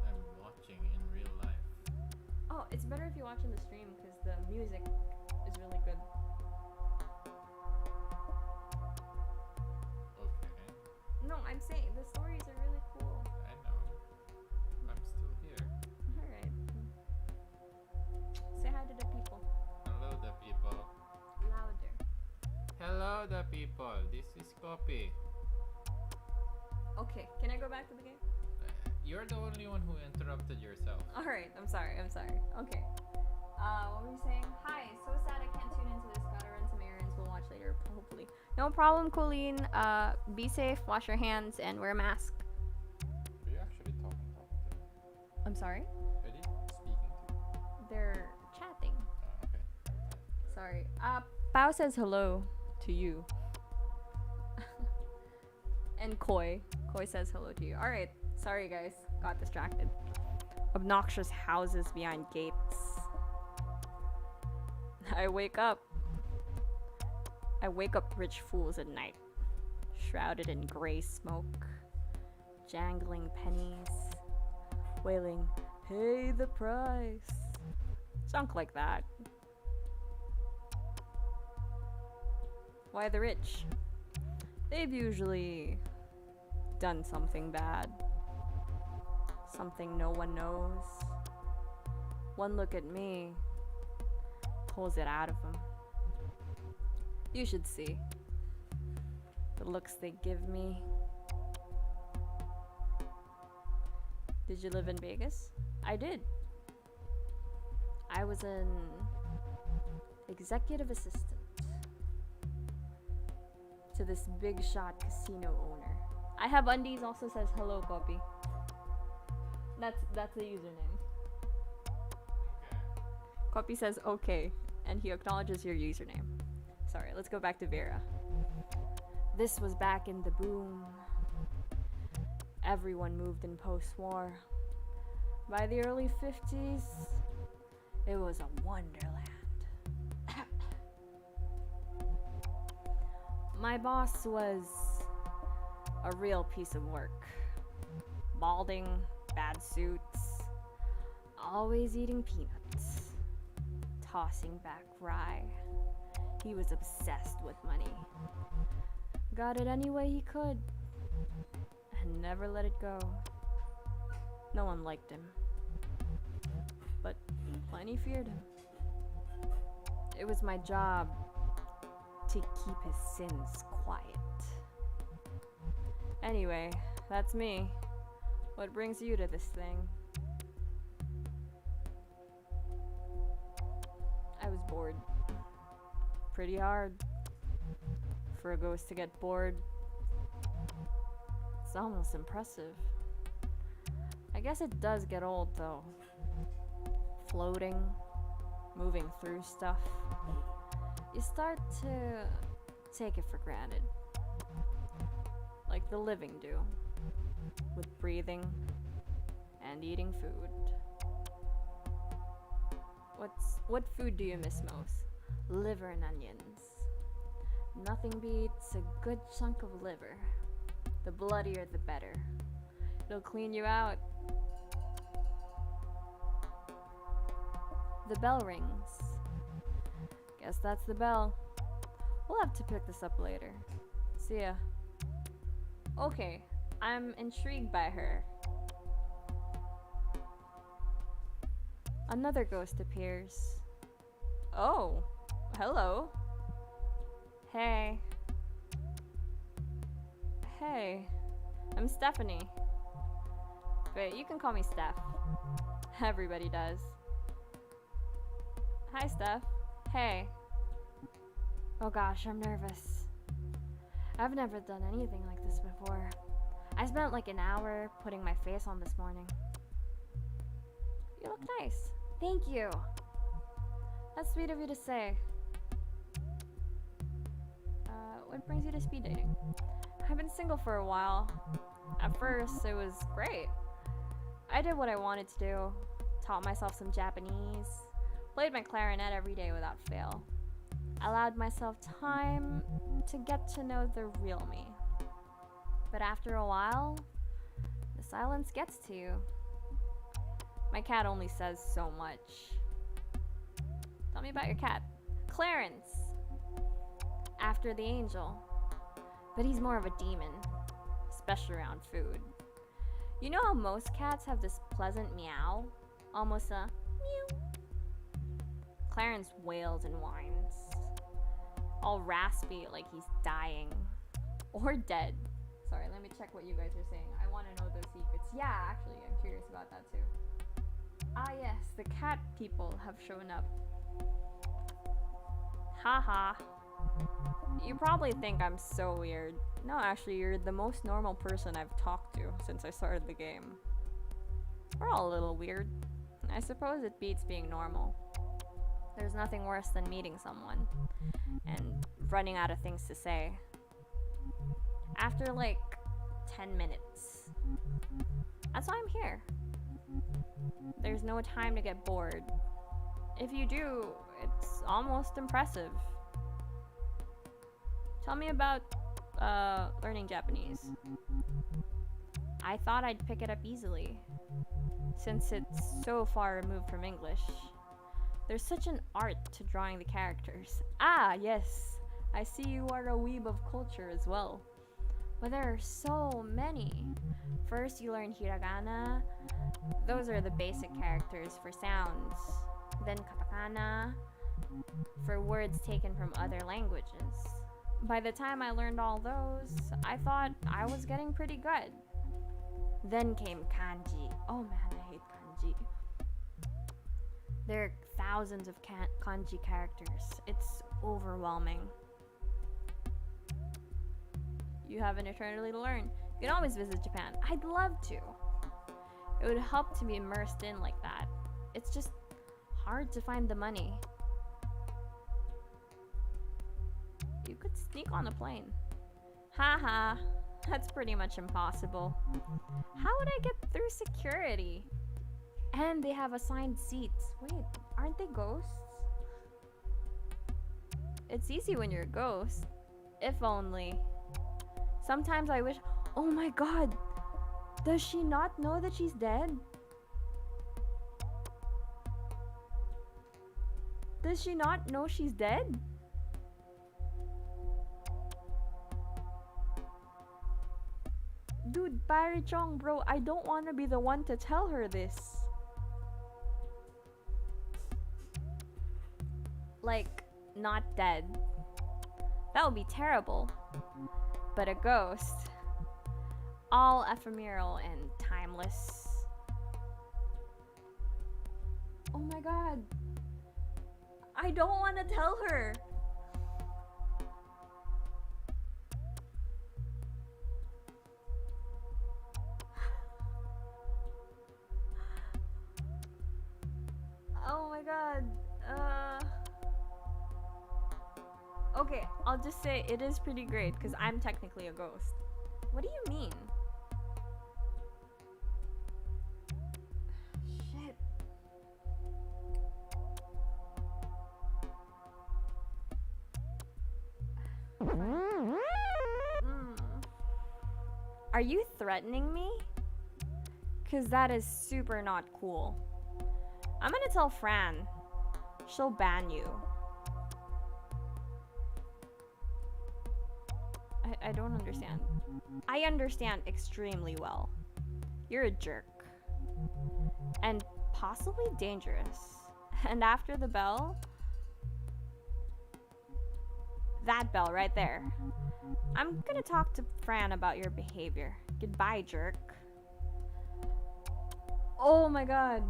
I'm watching in real life. Oh, it's better if you watch on the stream because the music is really good. Okay. No, I'm saying the stories are really cool. I know. I'm still here. Alright. Say hi to the people. Hello, the people. Louder. Hello, the people. This is Copy. Okay, can I go back to the game? You're the only one who interrupted yourself. Alright, I'm sorry. Okay. What were you saying? Hi, so sad I can't tune into this. Gotta run some errands. We'll watch later, hopefully. No problem, Colleen. Be safe, wash your hands, and wear a mask. Are you actually talking to them? I'm sorry? Are they speaking to you? They're chatting. Okay. Sorry. Pao says hello to you. And Koi says hello to you. Alright, sorry guys, got distracted. Obnoxious houses behind gates. I wake up rich fools at night, shrouded in gray smoke, jangling pennies, wailing, pay the price. Junk like that. Why the rich? They've usually done something bad. Something no one knows. One look at me pulls it out of them. You should see the looks they give me. Did you live in Vegas? I did. I was an executive assistant to this big shot casino owner. I have undies also says hello, Copy. That's the username. Copy says okay, and he acknowledges your username. Sorry, let's go back to Vera. This was back in the boom. Everyone moved in post-war. By the early 50s, it was a wonderland. My boss was a real piece of work. Balding, bad suits, always eating peanuts, tossing back rye. He was obsessed with money. Got it any way he could, and never let it go. No one liked him, but plenty feared him. It was my job to keep his sins quiet. Anyway, that's me. What brings you to this thing? I was bored. Pretty hard. For a ghost to get bored. It's almost impressive. I guess it does get old though. Floating, moving through stuff. You start to take it for granted. Like the living do. With breathing, and eating food. What food do you miss most? Liver and onions. Nothing beats a good chunk of liver. The bloodier the better. It'll clean you out. The bell rings. Guess that's the bell. We'll have to pick this up later. See ya. Okay, I'm intrigued by her. Another ghost appears. Oh, hello. Hey. Hey, I'm Stephanie. But you can call me Steph. Everybody does. Hi, Steph. Hey. Oh gosh, I'm nervous. I've never done anything like this before. I spent like an hour putting my face on this morning. You look nice. Thank you. That's sweet of you to say. What brings you to speed dating? I've been single for a while. At first, it was great. I did what I wanted to do. Taught myself some Japanese. Played my clarinet every day without fail. Allowed myself time to get to know the real me. But after a while, the silence gets to you. My cat only says so much. Tell me about your cat. Clarence. After the angel. But he's more of a demon, especially around food. You know how most cats have this pleasant meow? Almost a meow. Clarence wails and whines. All raspy like he's dying. Or dead. Sorry, let me check what you guys are saying. I want to know those secrets. Yeah, actually, I'm curious about that too. Ah yes, the cat people have shown up. Haha. You probably think I'm so weird. No, actually, you're the most normal person I've talked to since I started the game. We're all a little weird. I suppose it beats being normal. There's nothing worse than meeting someone and running out of things to say. After like 10 minutes. That's why I'm here. There's no time to get bored. If you do, it's almost impressive. Tell me about learning Japanese. I thought I'd pick it up easily, since it's so far removed from English. There's such an art to drawing the characters. Ah, yes, I see you are a weeb of culture as well. But there are so many. First, you learn hiragana. Those are the basic characters for sounds. Then katakana, for words taken from other languages. By the time I learned all those, I thought I was getting pretty good. Then came kanji. Oh man, I hate kanji. There are thousands of kanji characters. It's overwhelming. You have an eternity to learn. You can always visit Japan. I'd love to. It would help to be immersed in like that. It's just hard to find the money. You could sneak on a plane. Haha, that's pretty much impossible. How would I get through security? And they have assigned seats. Wait, aren't they ghosts? It's easy when you're a ghost. If only. Sometimes I wish. Oh my god! Does she not know that she's dead? Does she not know she's dead? Dude, Barry Chong, bro, I don't want to be the one to tell her this. Like, not dead. That would be terrible. But a ghost. All ephemeral and timeless. Oh my god. I don't want to tell her. Oh my god. Okay, I'll just say it is pretty great because I'm technically a ghost. What do you mean? Mm. Are you threatening me? Cause that is super not cool. I'm gonna tell Fran. She'll ban you. I don't understand. I understand extremely well. You're a jerk. And possibly dangerous. And after the bell, that bell right there, I'm gonna talk to Fran about your behavior. Goodbye, jerk. Oh my god.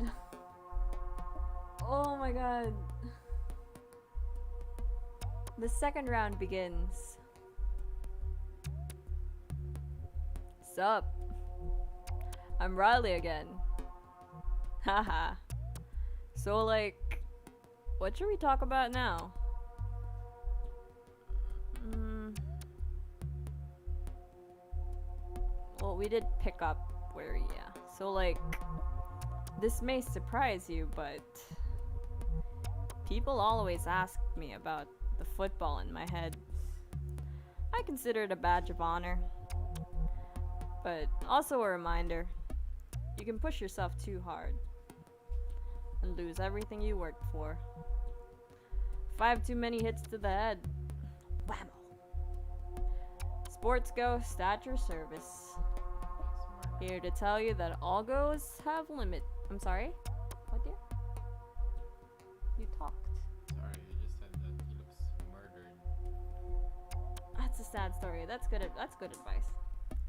Oh my god. The second round begins. Sup? I'm Riley again. Haha. So, like, what should we talk about now? Well, we did pick up where, yeah. So, like, this may surprise you, but people always ask me about the football in my head. I consider it a badge of honor, but also a reminder you can push yourself too hard and lose everything you worked for. 5 too many hits to the head. Whammo. Sports ghost at your service. Here to tell you that all ghosts have limit. I'm sorry? What, dear? You talked. Sorry, I just said that he looks murdered. That's a sad story. That's good advice.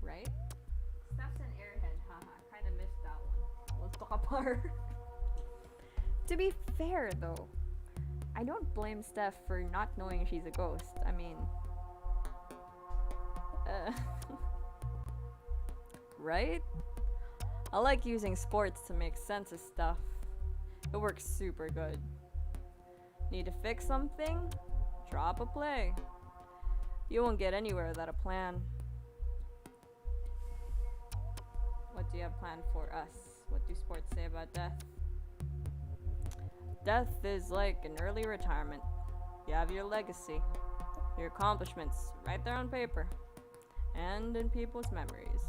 Right? Steph's an airhead. Haha. Kinda missed that one. Let's talk apart. To be fair though, I don't blame Steph for not knowing she's a ghost. I mean, right? I like using sports to make sense of stuff. It works super good. Need to fix something? Drop a play. You won't get anywhere without a plan. What do you have planned for us? What do sports say about death? Death is like an early retirement. You have your legacy, your accomplishments right there on paper, and in people's memories.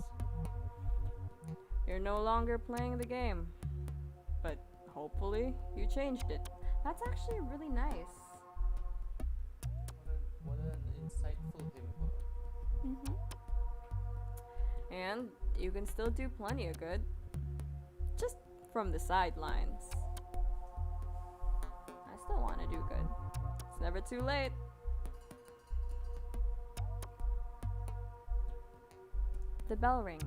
You're no longer playing the game, but hopefully you changed it. That's actually really nice. What an insightful himbo. And you can still do plenty of good, just from the sidelines. I still want to do good. It's never too late. The bell rings.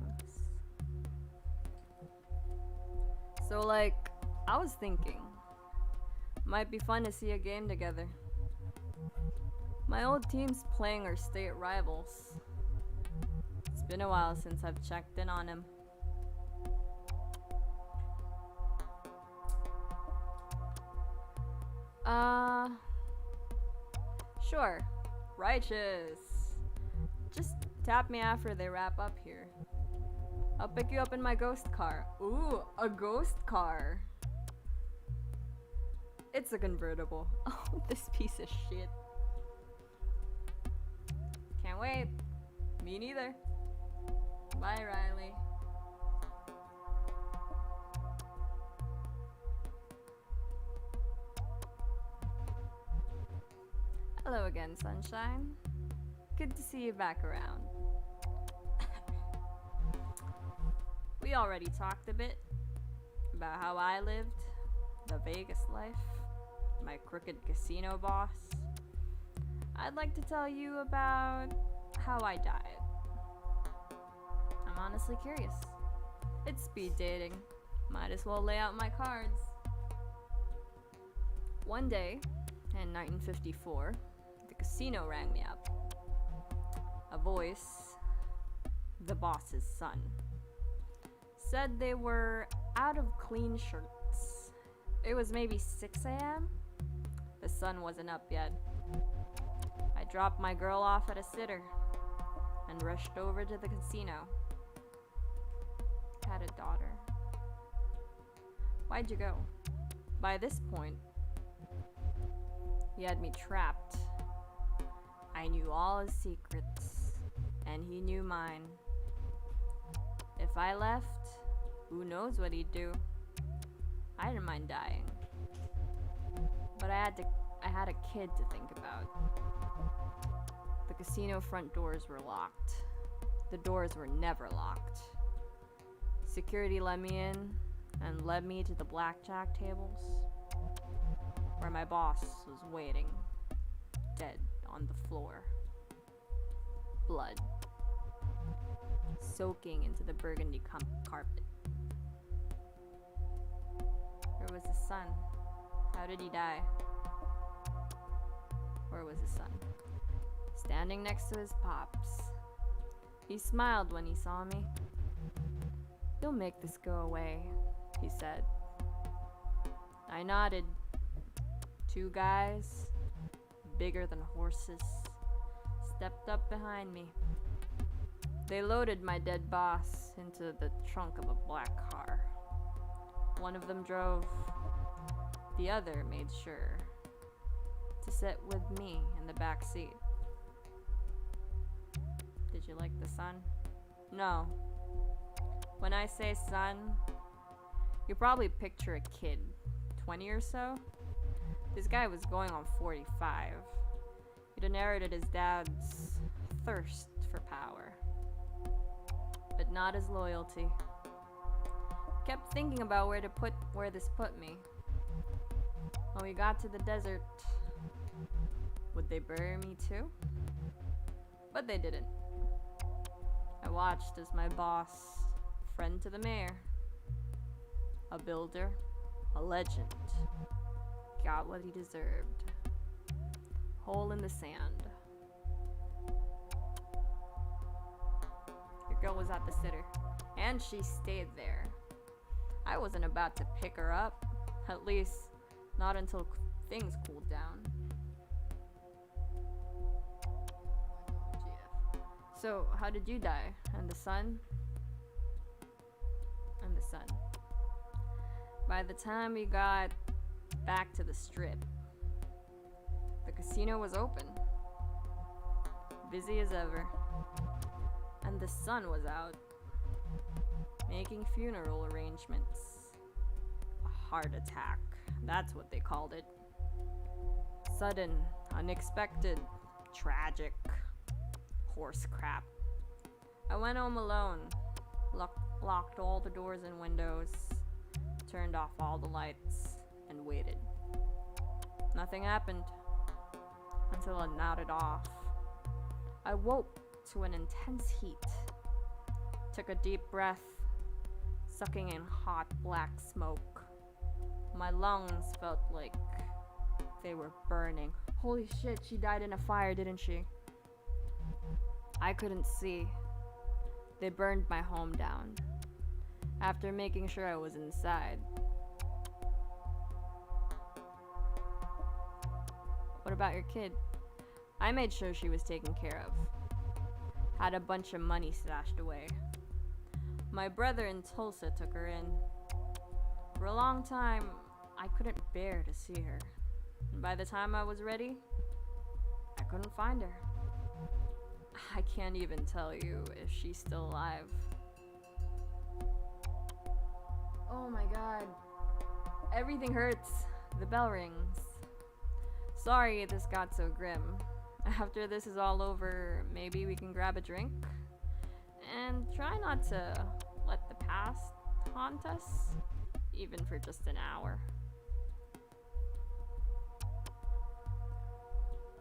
So, like, I was thinking, might be fun to see a game together. My old team's playing our state rivals. It's been a while since I've checked in on him. Sure. Righteous. Just tap me after they wrap up here. I'll pick you up in my ghost car. Ooh, a ghost car. It's a convertible. Oh, this piece of shit. Can't wait. Me neither. Bye, Riley. Hello again, sunshine. Good to see you back around. We already talked a bit about how I lived the Vegas life, my crooked casino boss. I'd like to tell you about how I died. I'm honestly curious. It's speed dating. Might as well lay out my cards. One day, in 1954, the casino rang me up. A voice, the boss's son, said they were out of clean shirts. It was maybe 6 a.m. The sun wasn't up yet. I dropped my girl off at a sitter and rushed over to the casino. Had a daughter. Why'd you go? By this point, he had me trapped. I knew all his secrets, and he knew mine. If I left, who knows what he'd do. I didn't mind dying. But I had a kid to think about. The casino front doors were locked. The doors were never locked. Security let me in and led me to the blackjack tables, where my boss was waiting, dead on the floor. Blood soaking into the burgundy carpet. Where was his son? How did he die? Where was his son? Standing next to his pops. He smiled when he saw me. "You'll make this go away," he said. I nodded. Two guys, bigger than horses, stepped up behind me. They loaded my dead boss into the trunk of a black car. One of them drove. The other made sure to sit with me in the back seat. Did you like the sun? No. When I say son, you probably picture a kid, 20 or so. This guy was going on 45. He'd inherited his dad's thirst for power, but not his loyalty. Kept thinking about where this put me. When we got to the desert, would they bury me too? But they didn't. I watched as my boss, friend to the mayor, a builder, a legend, got what he deserved. Hole in the sand. Your girl was at the sitter, and she stayed there. I wasn't about to pick her up, at least not until things cooled down. So, how did you die? And the sun? And the sun. By the time we got back to the strip, the casino was open, busy as ever, and the sun was out, making funeral arrangements. A heart attack, that's what they called it. Sudden, unexpected, tragic, horse crap. I went home alone, locked all the doors and windows, turned off all the lights, and waited. Nothing happened until I nodded off. I woke to an intense heat, took a deep breath, sucking in hot black smoke. My lungs felt like they were burning. Holy shit, she died in a fire, didn't she? I couldn't see. They burned my home down after making sure I was inside. What about your kid? I made sure she was taken care of. Had a bunch of money stashed away. My brother in Tulsa took her in. For a long time, I couldn't bear to see her. And by the time I was ready, I couldn't find her. I can't even tell you if she's still alive. Oh my god. Everything hurts. The bell rings. Sorry this got so grim. After this is all over, maybe we can grab a drink? And try not to let the past haunt us, even for just an hour.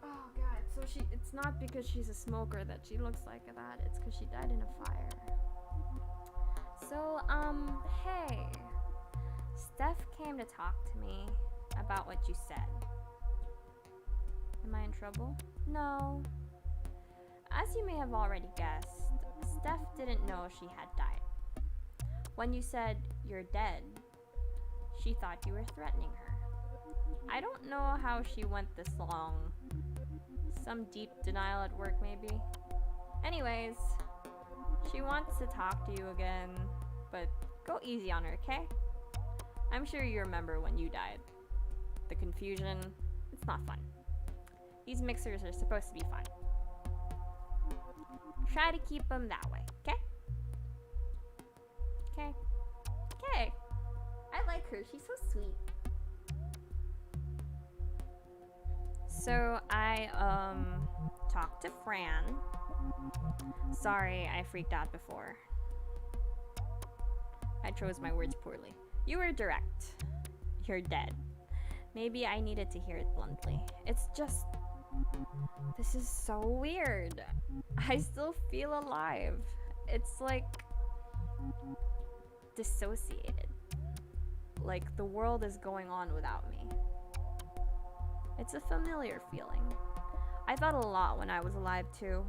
Oh god, so it's not because she's a smoker that she looks like that, it's because she died in a fire. So, hey. Steph came to talk to me about what you said. Am I in trouble? No. As you may have already guessed, Steph didn't know she had died. When you said you're dead, she thought you were threatening her. I don't know how she went this long. Some deep denial at work, maybe. Anyways, she wants to talk to you again, but go easy on her, okay? I'm sure you remember when you died. The confusion, it's not fun. These mixers are supposed to be fun. Try to keep them that way, okay? Okay. Okay. I like her. She's so sweet. So I talked to Fran. Sorry, I freaked out before. I chose my words poorly. You were direct. You're dead. Maybe I needed to hear it bluntly. It's just... This is so weird. I still feel alive. It's like... dissociated. Like the world is going on without me. It's a familiar feeling. I thought a lot when I was alive too.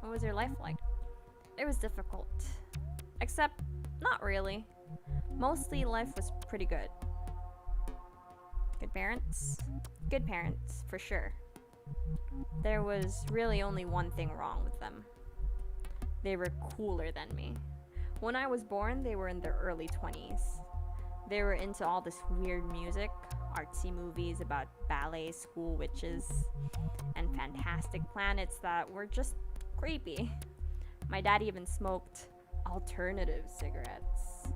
What was your life like? It was difficult. Except, not really. Mostly life was pretty good. Good parents? Good parents, for sure. There was really only one thing wrong with them. They were cooler than me. When I was born, they were in their early 20s. They were into all this weird music, artsy movies about ballet school witches, and fantastic planets that were just creepy. My dad even smoked alternative cigarettes.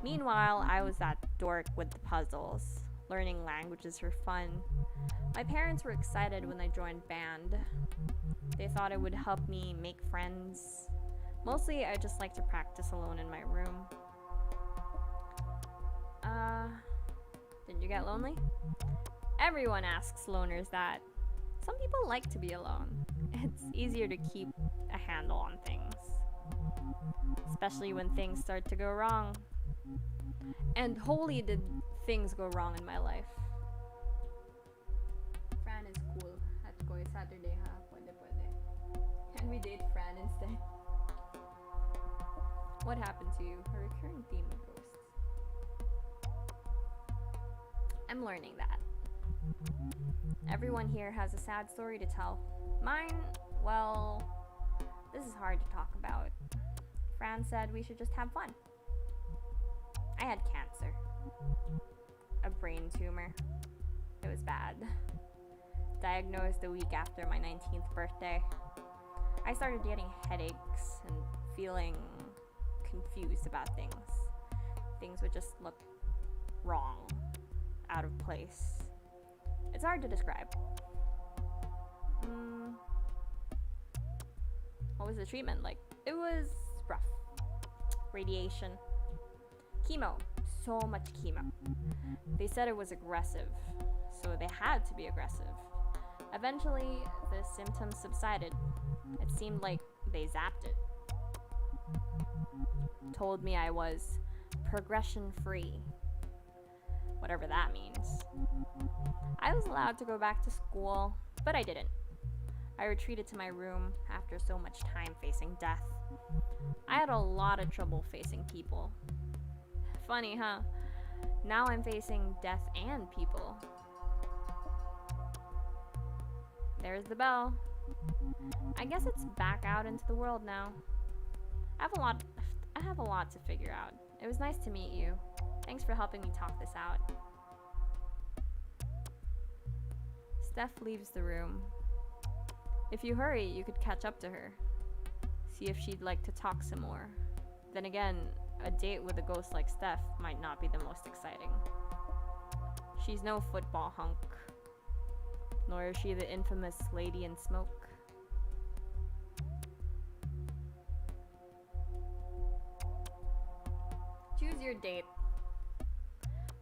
Meanwhile, I was that dork with the puzzles. Learning languages for fun. My parents were excited when I joined band. They thought it would help me make friends. Mostly, I just like to practice alone in my room. Didn't you get lonely? Everyone asks loners that. Some people like to be alone. It's easier to keep a handle on things. Especially when things start to go wrong. And holy did things go wrong in my life. Fran is cool. At Koy Saturday, ha? Pwede. Can we date Fran instead? What happened to you? A recurring theme of ghosts. I'm learning that. Everyone here has a sad story to tell. Mine, well, this is hard to talk about. Fran said we should just have fun. I had cancer. A brain tumor. It was bad. Diagnosed a week after my 19th birthday. I started getting headaches and feeling confused about things. Things would just look wrong, out of place. It's hard to describe. What was the treatment like? It was rough. Radiation. Chemo. So much chemo. They said it was aggressive, so they had to be aggressive. Eventually, the symptoms subsided. It seemed like they zapped it. Told me I was progression-free. Whatever that means. I was allowed to go back to school, but I didn't. I retreated to my room after so much time facing death. I had a lot of trouble facing people. Funny, huh? Now I'm facing death and people. There's the bell. I guess it's back out into the world now. I have a lot to figure out. It was nice to meet you. Thanks for helping me talk this out. Steph leaves the room. If you hurry, you could catch up to her. See if she'd like to talk some more. Then again, a date with a ghost like Steph might not be the most exciting. She's no football hunk. Nor is she the infamous lady in smoke. Choose your date.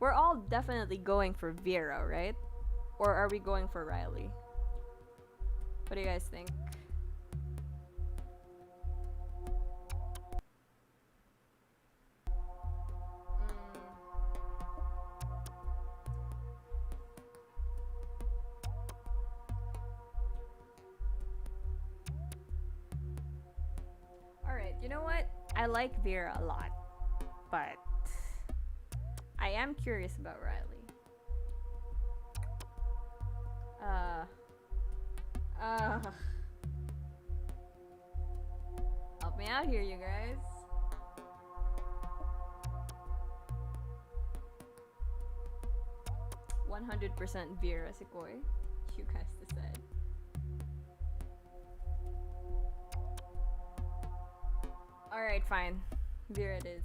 We're all definitely going for Vera, right? Or are we going for Riley? What do you guys think? Alright, you know what? I like Vera a lot, but I am curious about Riley. Help me out here, you guys. %100% Vera Sequoia. You guys decide. Alright, fine. Vera it is.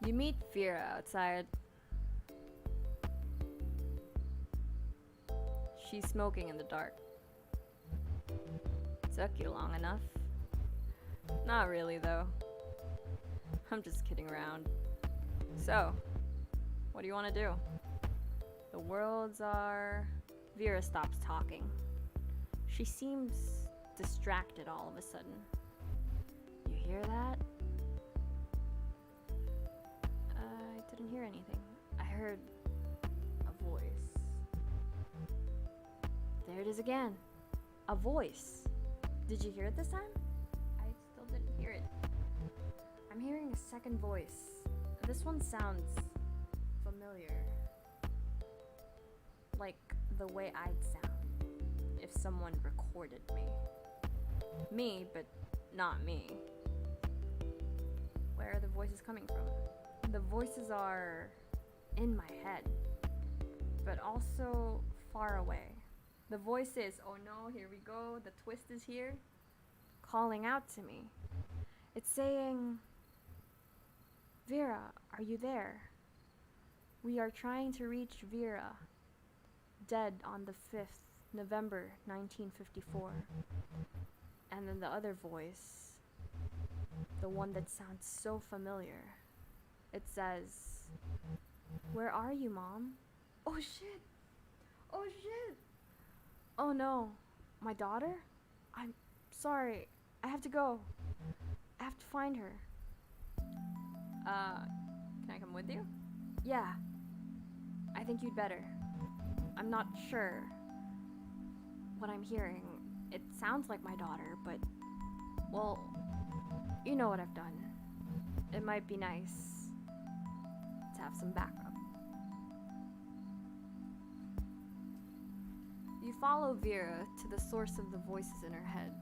You meet Vera outside. She's smoking in the dark. Took you long enough. Not really, though. I'm just kidding around. So, what do you want to do? The worlds are... Vera stops talking. She seems distracted all of a sudden. You hear that? I didn't hear anything. I heard a voice. There it is again. A voice. Did you hear it this time? I still didn't hear it. I'm hearing a second voice. This one sounds familiar. Like the way I'd sound if someone recorded me. Me, but not me. Where are the voices coming from? The voices are in my head, but also far away. The voice is, oh no, here we go, the twist is here, calling out to me. It's saying, Vera, are you there? We are trying to reach Vera, dead on the 5th, November 1954. And then the other voice, the one that sounds so familiar, it says, where are you, Mom? Oh shit! Oh shit! Oh no, my daughter? I'm sorry, I have to go. I have to find her. Can I come with you? Yeah, I think you'd better. I'm not sure what I'm hearing. It sounds like my daughter, but, well, you know what I've done. It might be nice to have some backup. You follow Vera to the source of the voices in her head.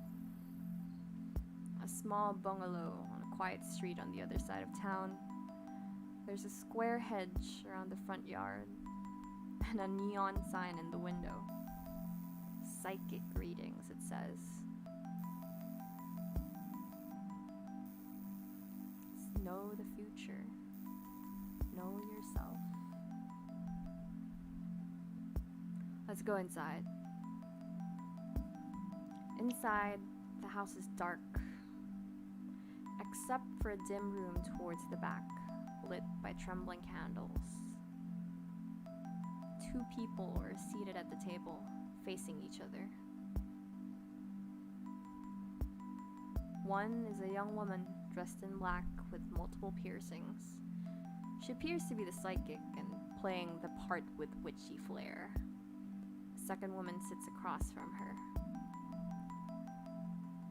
A small bungalow on a quiet street on the other side of town. There's a square hedge around the front yard and a neon sign in the window. Psychic readings, it says. Know the future. Know yourself. Let's go inside. Inside, the house is dark, except for a dim room towards the back, lit by trembling candles. 2 people are seated at the table, facing each other. One is a young woman dressed in black with multiple piercings. She appears to be the psychic and playing the part with witchy flair. The second woman sits across from her.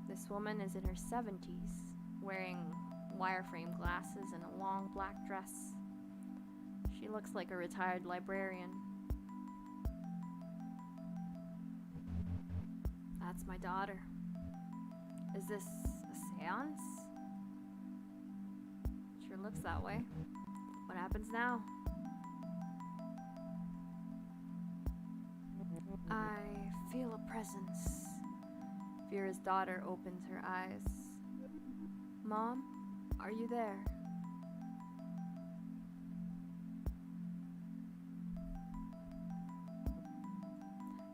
This woman is in her 70s, wearing wireframe glasses and a long black dress. She looks like a retired librarian. That's my daughter. Is this a seance? Sure looks that way. What happens now? I feel a presence. Vera's daughter opens her eyes. Mom, are you there?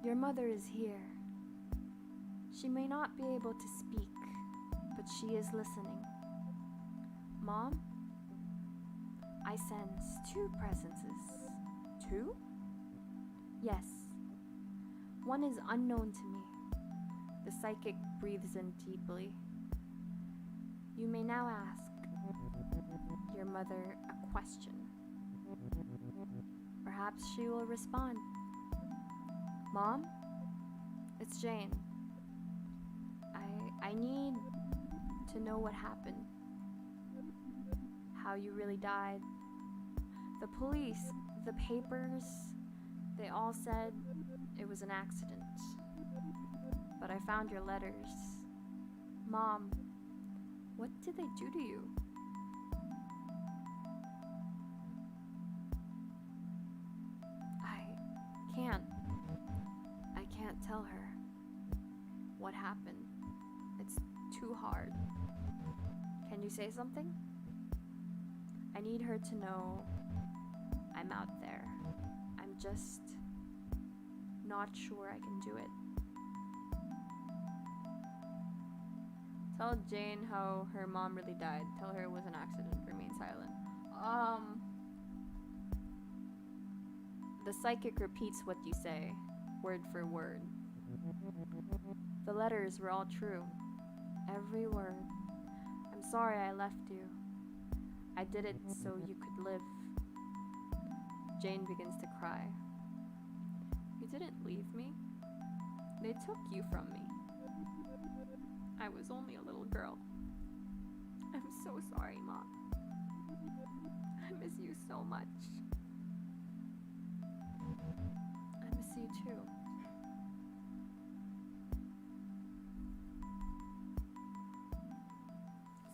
Your mother is here. She may not be able to speak, but she is listening. Mom, I sense 2 presences. 2? Yes. One is unknown to me. The psychic breathes in deeply. You may now ask your mother a question. Perhaps she will respond. Mom, it's Jane. I need to know what happened. How you really died. The police, the papers, they all said it was an accident. But I found your letters. Mom, what did they do to you? I can't tell her what happen. It's too hard. Can you say something? I need her to know I'm out there. I'm just not sure I can do it. Tell Jane how her mom really died. Tell her it was an accident. Remain silent. The psychic repeats what you say, word for word. The letters were all true. Every word. I'm sorry I left you. I did it so you could live. Jane begins to cry. You didn't leave me. They took you from me. I was only a little girl. I'm so sorry, Mom. I miss you so much. I miss you too.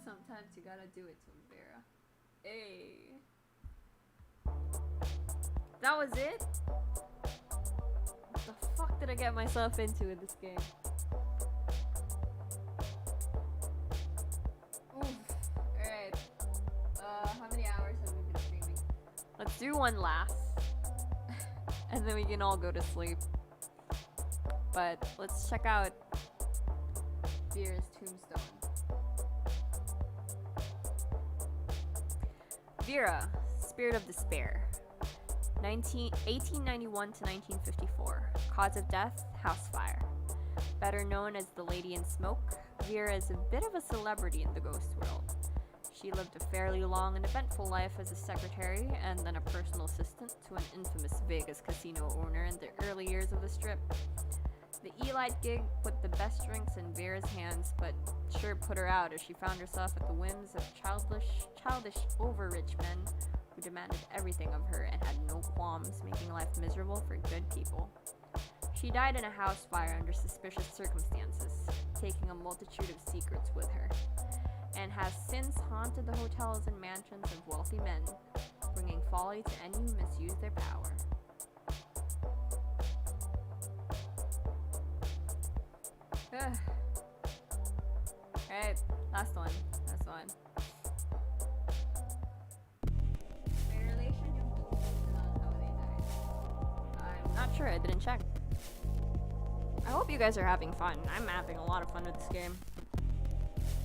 Sometimes you gotta do it to him, Vera. Hey. That was it? What the fuck did I get myself into in this game? Alright. How many hours have we been streaming? Let's do one last. And then we can all go to sleep. But let's check out Vera's tombstone. Vera, Spirit of Despair. 1891 to 1954. Cause of death, house fire. Better known as the Lady in Smoke, Vera is a bit of a celebrity in the ghost world. She lived a fairly long and eventful life as a secretary and then a personal assistant to an infamous Vegas casino owner in the early years of the Strip. The Elite gig put the best drinks in Vera's hands, but sure put her out as she found herself at the whims of childish, over-rich men who demanded everything of her and had no qualms making life miserable for good people. She died in a house fire under suspicious circumstances, taking a multitude of secrets with her, and has since haunted the hotels and mansions of wealthy men, bringing folly to any who misuse their power. Alright, last one. My relation on how they died. I'm not sure, I didn't check. I hope you guys are having fun. I'm having a lot of fun with this game.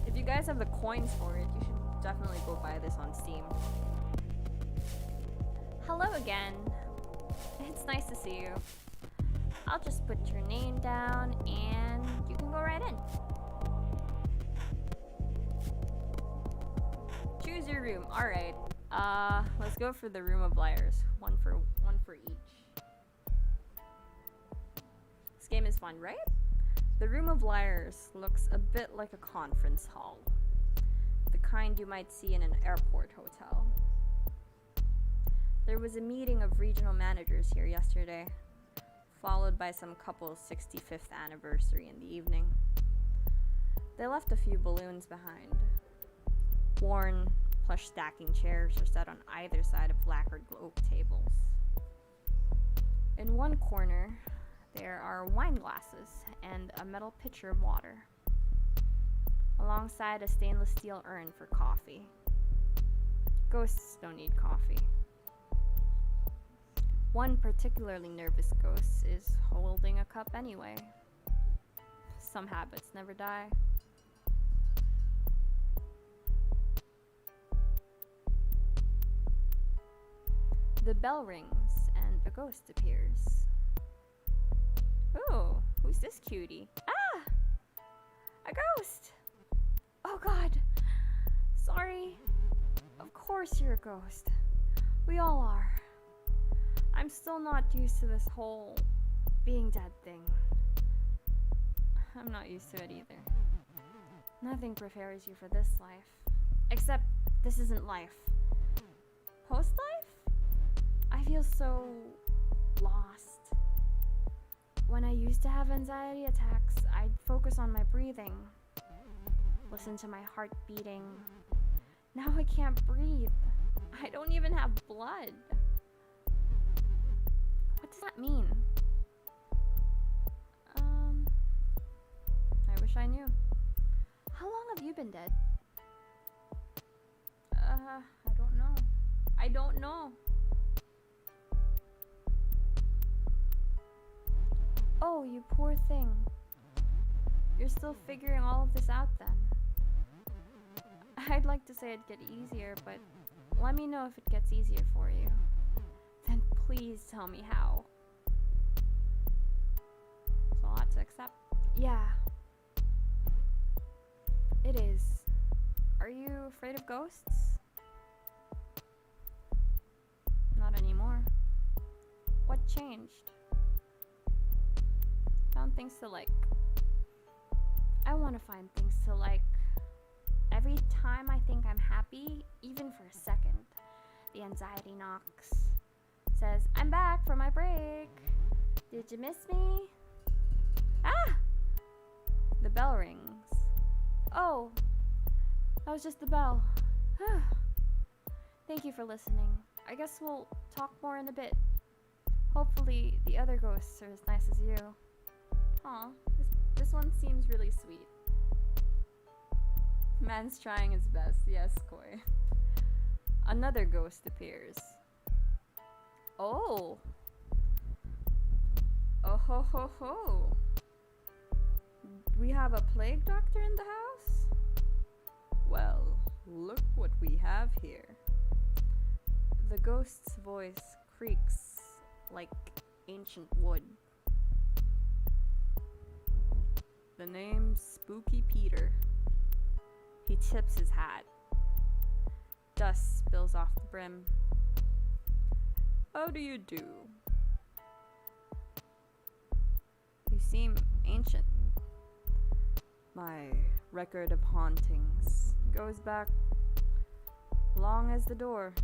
If you guys have the coins for it, you should definitely go buy this on Steam. Hello again. It's nice to see you. I'll just put your name down and you can go right in. Choose your room. Alright. Let's go for the Room of Liars. One for each. This game is fun, right? The Room of Liars looks a bit like a conference hall. The kind you might see in an airport hotel. There was a meeting of regional managers here yesterday, followed by some couple's 65th anniversary in the evening. They left a few balloons behind. Worn, plush stacking chairs are set on either side of lacquered oak tables. In one corner, there are wine glasses and a metal pitcher of water, alongside a stainless steel urn for coffee. Ghosts don't need coffee. One particularly nervous ghost is holding a cup anyway. Some habits never die. The bell rings and a ghost appears. Ooh, who's this cutie? Ah! A ghost! Oh god! Sorry. Of course you're a ghost. We all are. I'm still not used to this whole being dead thing. I'm not used to it either. Nothing prepares you for this life. Except this isn't life. Post-life? I feel so lost. When I used to have anxiety attacks, I'd focus on my breathing. Listen to my heart beating. Now I can't breathe. I don't even have blood. What does that mean? I Wish I knew. How long have you been dead? I don't know. I don't know. Oh, you poor thing. You're still figuring all of this out then. I'd like to say it'd get easier, but let me know if it gets easier for you. Then please tell me how. It's a lot to accept. Yeah. It is. Are you afraid of ghosts? Not anymore. What changed? Found things to like. I want to find things to like. Every time I think I'm happy, even for a second, the anxiety knocks. Says, I'm back from my break. Did you miss me? Ah! The bell rings. Oh, that was just the bell. Thank you for listening. I guess we'll talk more in a bit. Hopefully the other ghosts are as nice as you. Aw, this one seems really sweet. Man's trying his best, yes, Koi. Another ghost appears. Oh! Oh ho ho ho! We have a plague doctor in the house? Well, look what we have here. The ghost's voice creaks like ancient wood. The name's Spooky Peter. He tips his hat. Dust spills off the brim. How do you do? You seem ancient. My record of hauntings goes back long as the door,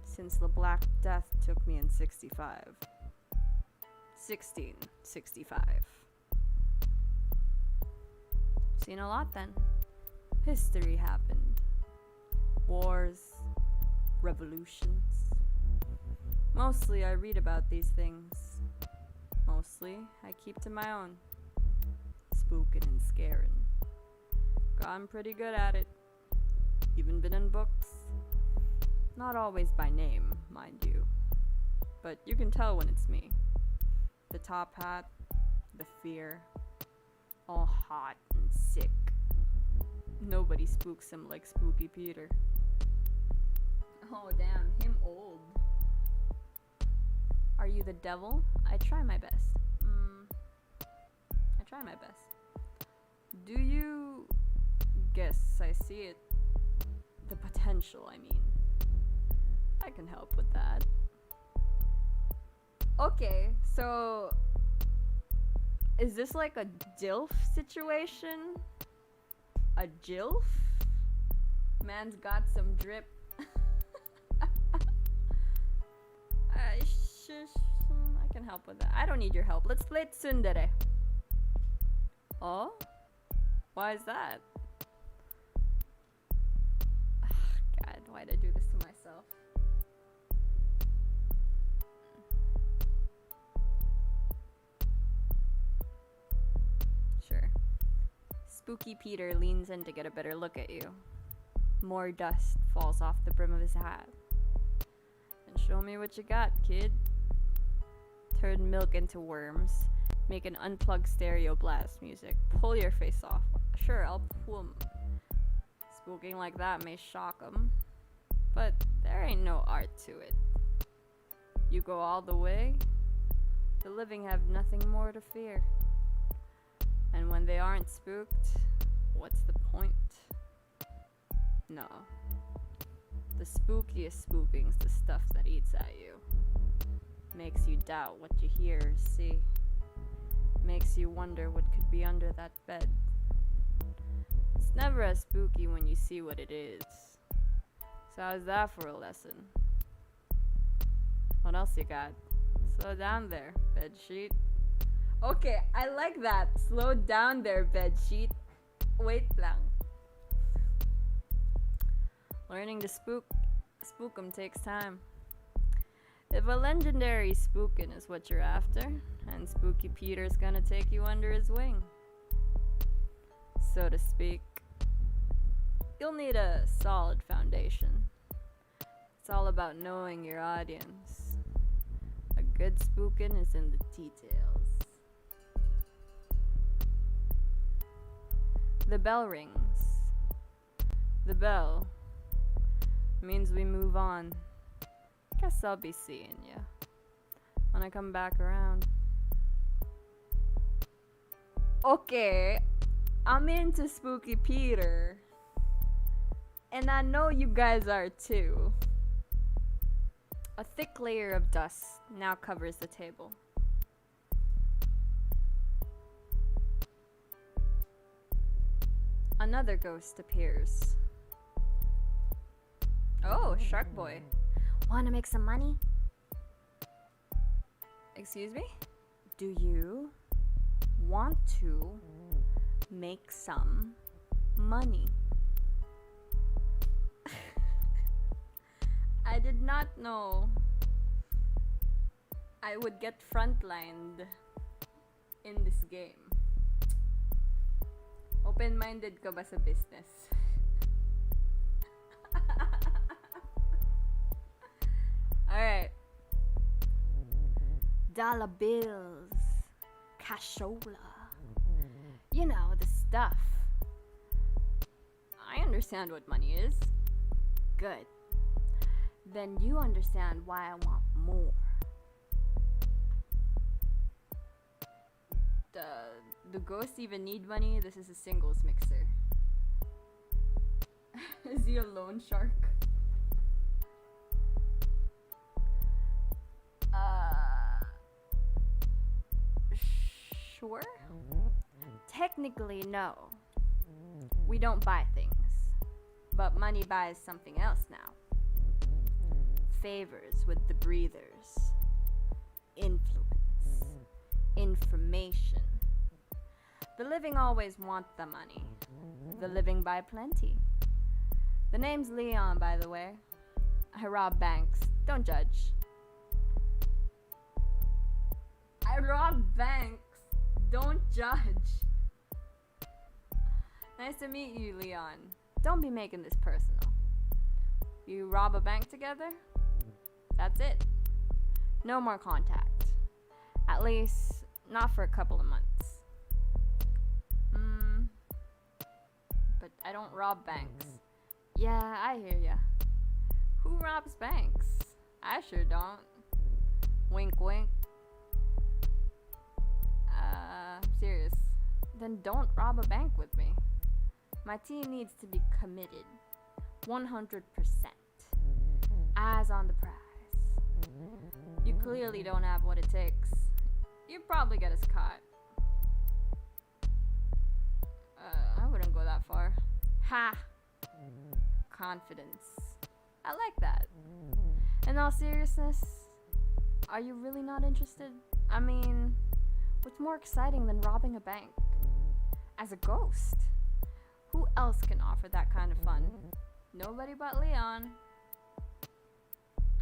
since the Black Death took me in 1665. Seen a lot then. History happened. Wars, revolutions. Mostly I read about these things. Mostly I keep to my own. Spooking and scaring. Gotten pretty good at it. Even been in books. Not always by name, mind you. But you can tell when it's me. The top hat, the fear. All hot and sick. Nobody spooks him like Spooky Peter. Oh damn, him old. Are you the devil? I try my best. I try my best. Do you guess I see it? The potential, I mean. I can help with that. Okay, so is this like a DILF situation? A JILF? Man's got some drip. I can help with that. I don't need your help. Let's play Tsundere. Oh? Why is that? God, why'd I do this to myself? Sure. Spooky Peter leans in to get a better look at you. More dust falls off the brim of his hat. And show me what you got, kid. Turn milk into worms. Make an unplugged stereo blast music. Pull your face off. Sure, I'll pull 'em. Spooking like that may shock 'em. But there ain't no art to it. You go all the way, the living have nothing more to fear. And when they aren't spooked, what's the point? No. The spookiest spooking's the stuff that eats at you. Makes you doubt what you hear or see. Makes you wonder what could be under that bed. It's never as spooky when you see what it is. So how's that for a lesson? What else you got? Slow down there, bedsheet. Okay, I like that. Slow down there, bedsheet. Wait lang. Learning to spook 'em takes time. If a legendary spookin' is what you're after, and Spooky Peter's gonna take you under his wing. so to speak. You'll need a solid foundation. It's all about knowing your audience. A good spookin' is in the details. The bell rings. The bell means we move on. Guess I'll be seeing ya when I come back around. Okay, I'm into Spooky Peter. And I know you guys are too. A thick layer of dust now covers the table. Another ghost appears. Oh, Shark Boy. Wanna make some money? Excuse me? Do you want to make some money? I did not know I would get frontlined in this game. Open-minded ka ba sa business? Alright. Dollar bills. Cashola. You know, the stuff. I understand what money is. Good. Then you understand why I want more. Do ghosts even need money? This is a singles mixer. Is he a loan shark? Sure? Technically, no. We don't buy things. But money buys something else now. Favors with the breathers. Influence. Information. The living always want the money. The living buy plenty. The name's Leon, by the way. I rob banks. Don't judge. I rob banks. Don't judge. Nice to meet you, Leon. Don't be making this personal. You rob a bank together? That's it. No more contact. At least, not for a couple of months. But I don't rob banks. Yeah, I hear ya. Who robs banks? I sure don't. Wink, wink. Serious. Then don't rob a bank with me. My team needs to be committed. 100%. Eyes on the prize. You clearly don't have what it takes. You'd probably get us caught. I wouldn't go that far. Ha! Confidence. I like that. In all seriousness, are you really not interested? I mean, what's more exciting than robbing a bank? As a ghost. Who else can offer that kind of fun? Nobody but Leon.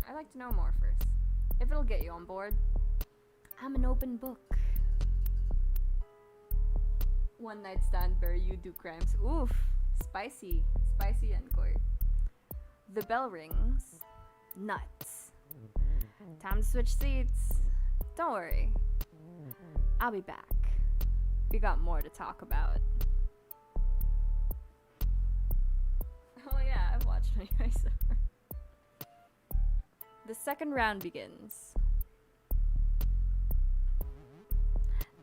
I'd like to know more first. If it'll get you on board. I'm an open book. One night stand where you do crimes. Oof. Spicy. Spicy encore. The bell rings. Nuts. Time to switch seats. Don't worry. I'll be back. We got more to talk about. Oh yeah, I've watched anyway, so. The second round begins.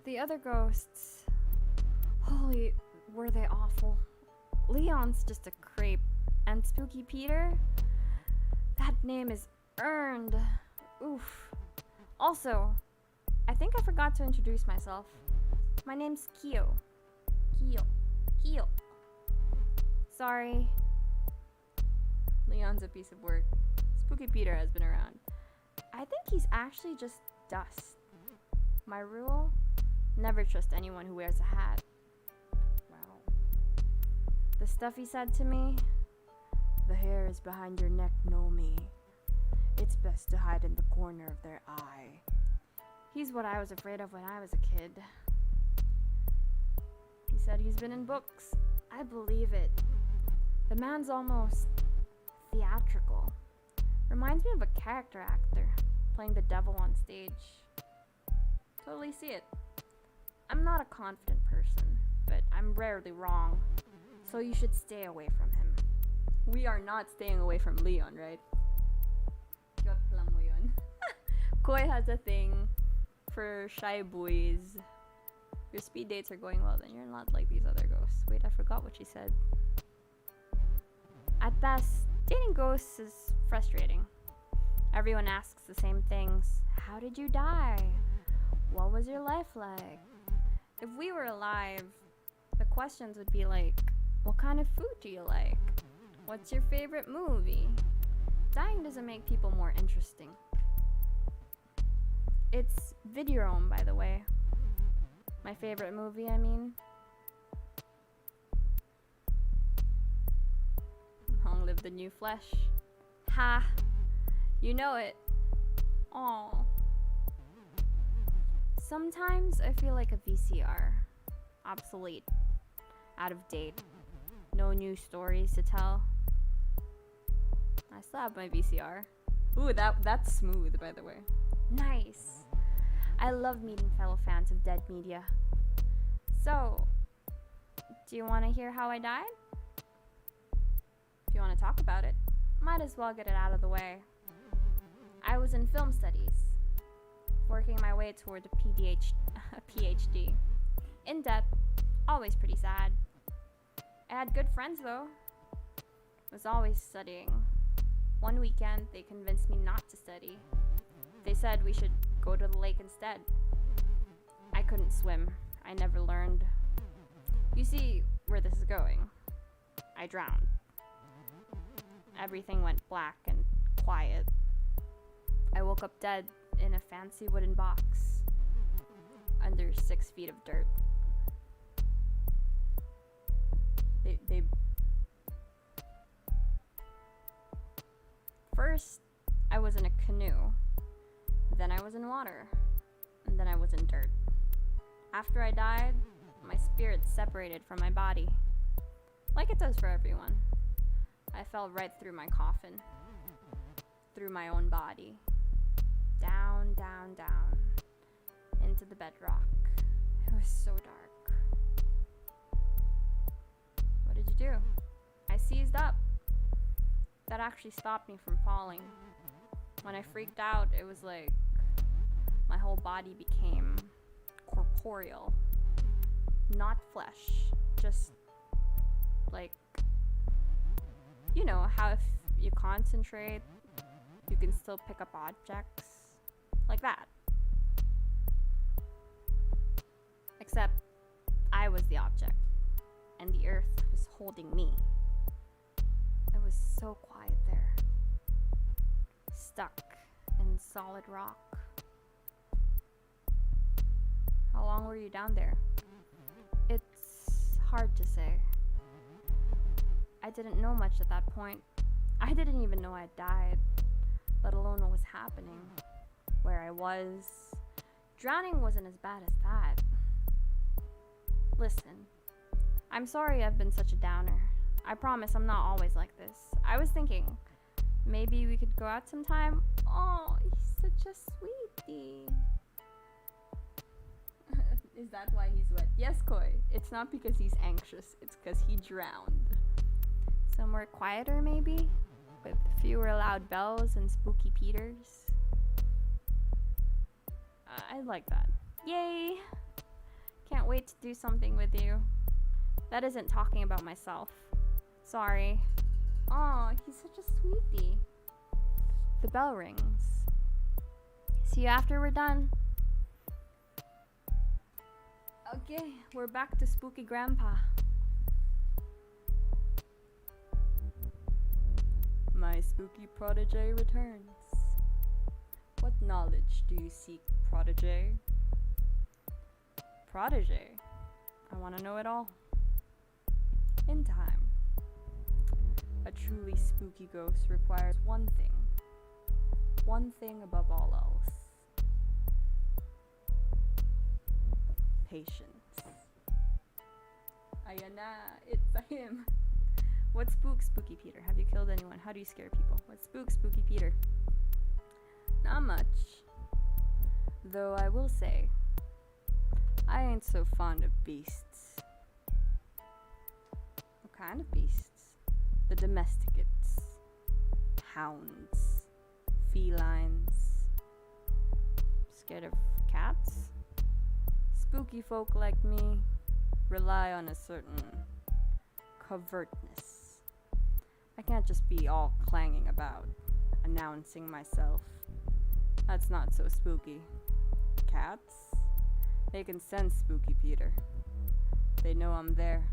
The other ghosts. Holy, were they awful. Leon's just a creep. And Spooky Peter? That name is earned. Oof. Also, I think I forgot to introduce myself. My name's Kyo. Kyo. Sorry. Leon's a piece of work. Spooky Peter has been around. I think he's actually just dust. My rule? Never trust anyone who wears a hat. Wow. The stuff he said to me? The hairs behind your neck know me. It's best to hide in the corner of their eye. He's what I was afraid of when I was a kid. He said he's been in books. I believe it. The man's almost theatrical. Reminds me of a character actor playing the devil on stage. Totally see it. I'm not a confident person, but I'm rarely wrong. So you should stay away from him. We are not staying away from Leon, right? Alam mo yun. Koi has a thing for shy boys. Your speed dates are going well, then you're not like these other ghosts. Wait, I forgot what she said. At best, dating ghosts is frustrating. Everyone asks the same things. How did you die? What was your life like? If we were alive, the questions would be like, what kind of food do you like? What's your favorite movie? Dying doesn't make people more interesting. It's Videodrome, by the way. My favorite movie, I mean. Long live the new flesh. Ha! You know it. Aw. Sometimes I feel like a VCR. Obsolete. Out of date. No new stories to tell. I still have my VCR. Ooh, that's smooth, by the way. Nice. I love meeting fellow fans of dead media. So, do you want to hear how I died? If you want to talk about it, might as well get it out of the way. I was in film studies, working my way toward a PhD. In depth, always pretty sad. I had good friends though. Was always studying. One weekend, they convinced me not to study. They said we should go to the lake instead. I couldn't swim. I never learned. You see where this is going. I drowned. Everything went black and quiet. I woke up dead in a fancy wooden box under 6 feet of dirt. They First, I was in a canoe. Then I was in water. And then I was in dirt. After I died, my spirit separated from my body. Like it does for everyone. I fell right through my coffin. Through my own body. Down, down, down. Into the bedrock. It was so dark. What did you do? I seized up. That actually stopped me from falling. When I freaked out, it was like my whole body became corporeal. Not flesh. Just like, you know how if you concentrate, you can still pick up objects? Like that. Except I was the object, and the earth was holding me. It was so quiet there. Stuck in solid rock. How long were you down there? It's hard to say. I didn't know much at that point. I didn't even know I died, let alone what was happening, where I was. Drowning wasn't as bad as that. Listen, I'm sorry I've been such a downer. I promise I'm not always like this. I was thinking, maybe we could go out sometime? Oh, he's such a sweetie. Is that why he's wet? Yes, Koi. It's not because he's anxious. It's because he drowned. Somewhere quieter, maybe? With fewer loud bells and spooky Peters. I like that. Yay! Can't wait to do something with you. That isn't talking about myself. Sorry. Aw, he's such a sweetie. The bell rings. See you after we're done. Okay, we're back to Spooky Grandpa. My spooky protege returns. What knowledge do you seek, protege? Protege? I want to know it all. In time. A truly spooky ghost requires one thing. One thing above all else. Patience. Ayan na, it's him. What spook, Spooky Peter? Have you killed anyone? How do you scare people? What spook, Spooky Peter? Not much. Though I will say, I ain't so fond of beasts. What kind of beasts? The domesticates. Hounds. Felines. Scared of cats? Spooky folk like me rely on a certain covertness. I can't just be all clanging about, announcing myself. That's not so spooky. Cats? They can sense Spooky Peter. They know I'm there.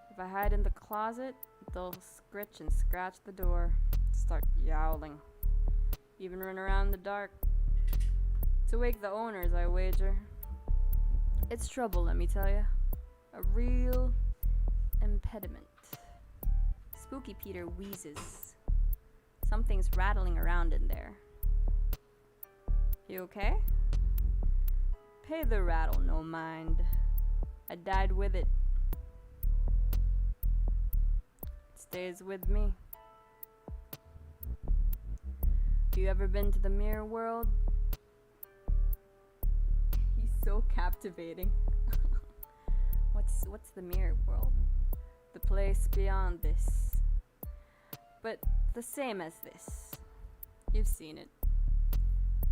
If I hide in the closet, they'll scritch and scratch the door, start yowling, even run around in the dark. To wake the owners, I wager. It's trouble, let me tell you. A real impediment. Spooky Peter wheezes. Something's rattling around in there. You okay? Pay the rattle no mind. I died with it. It stays with me. You ever been to the mirror world? He's so captivating. What's the mirror world? The place beyond this. But the same as this. You've seen it.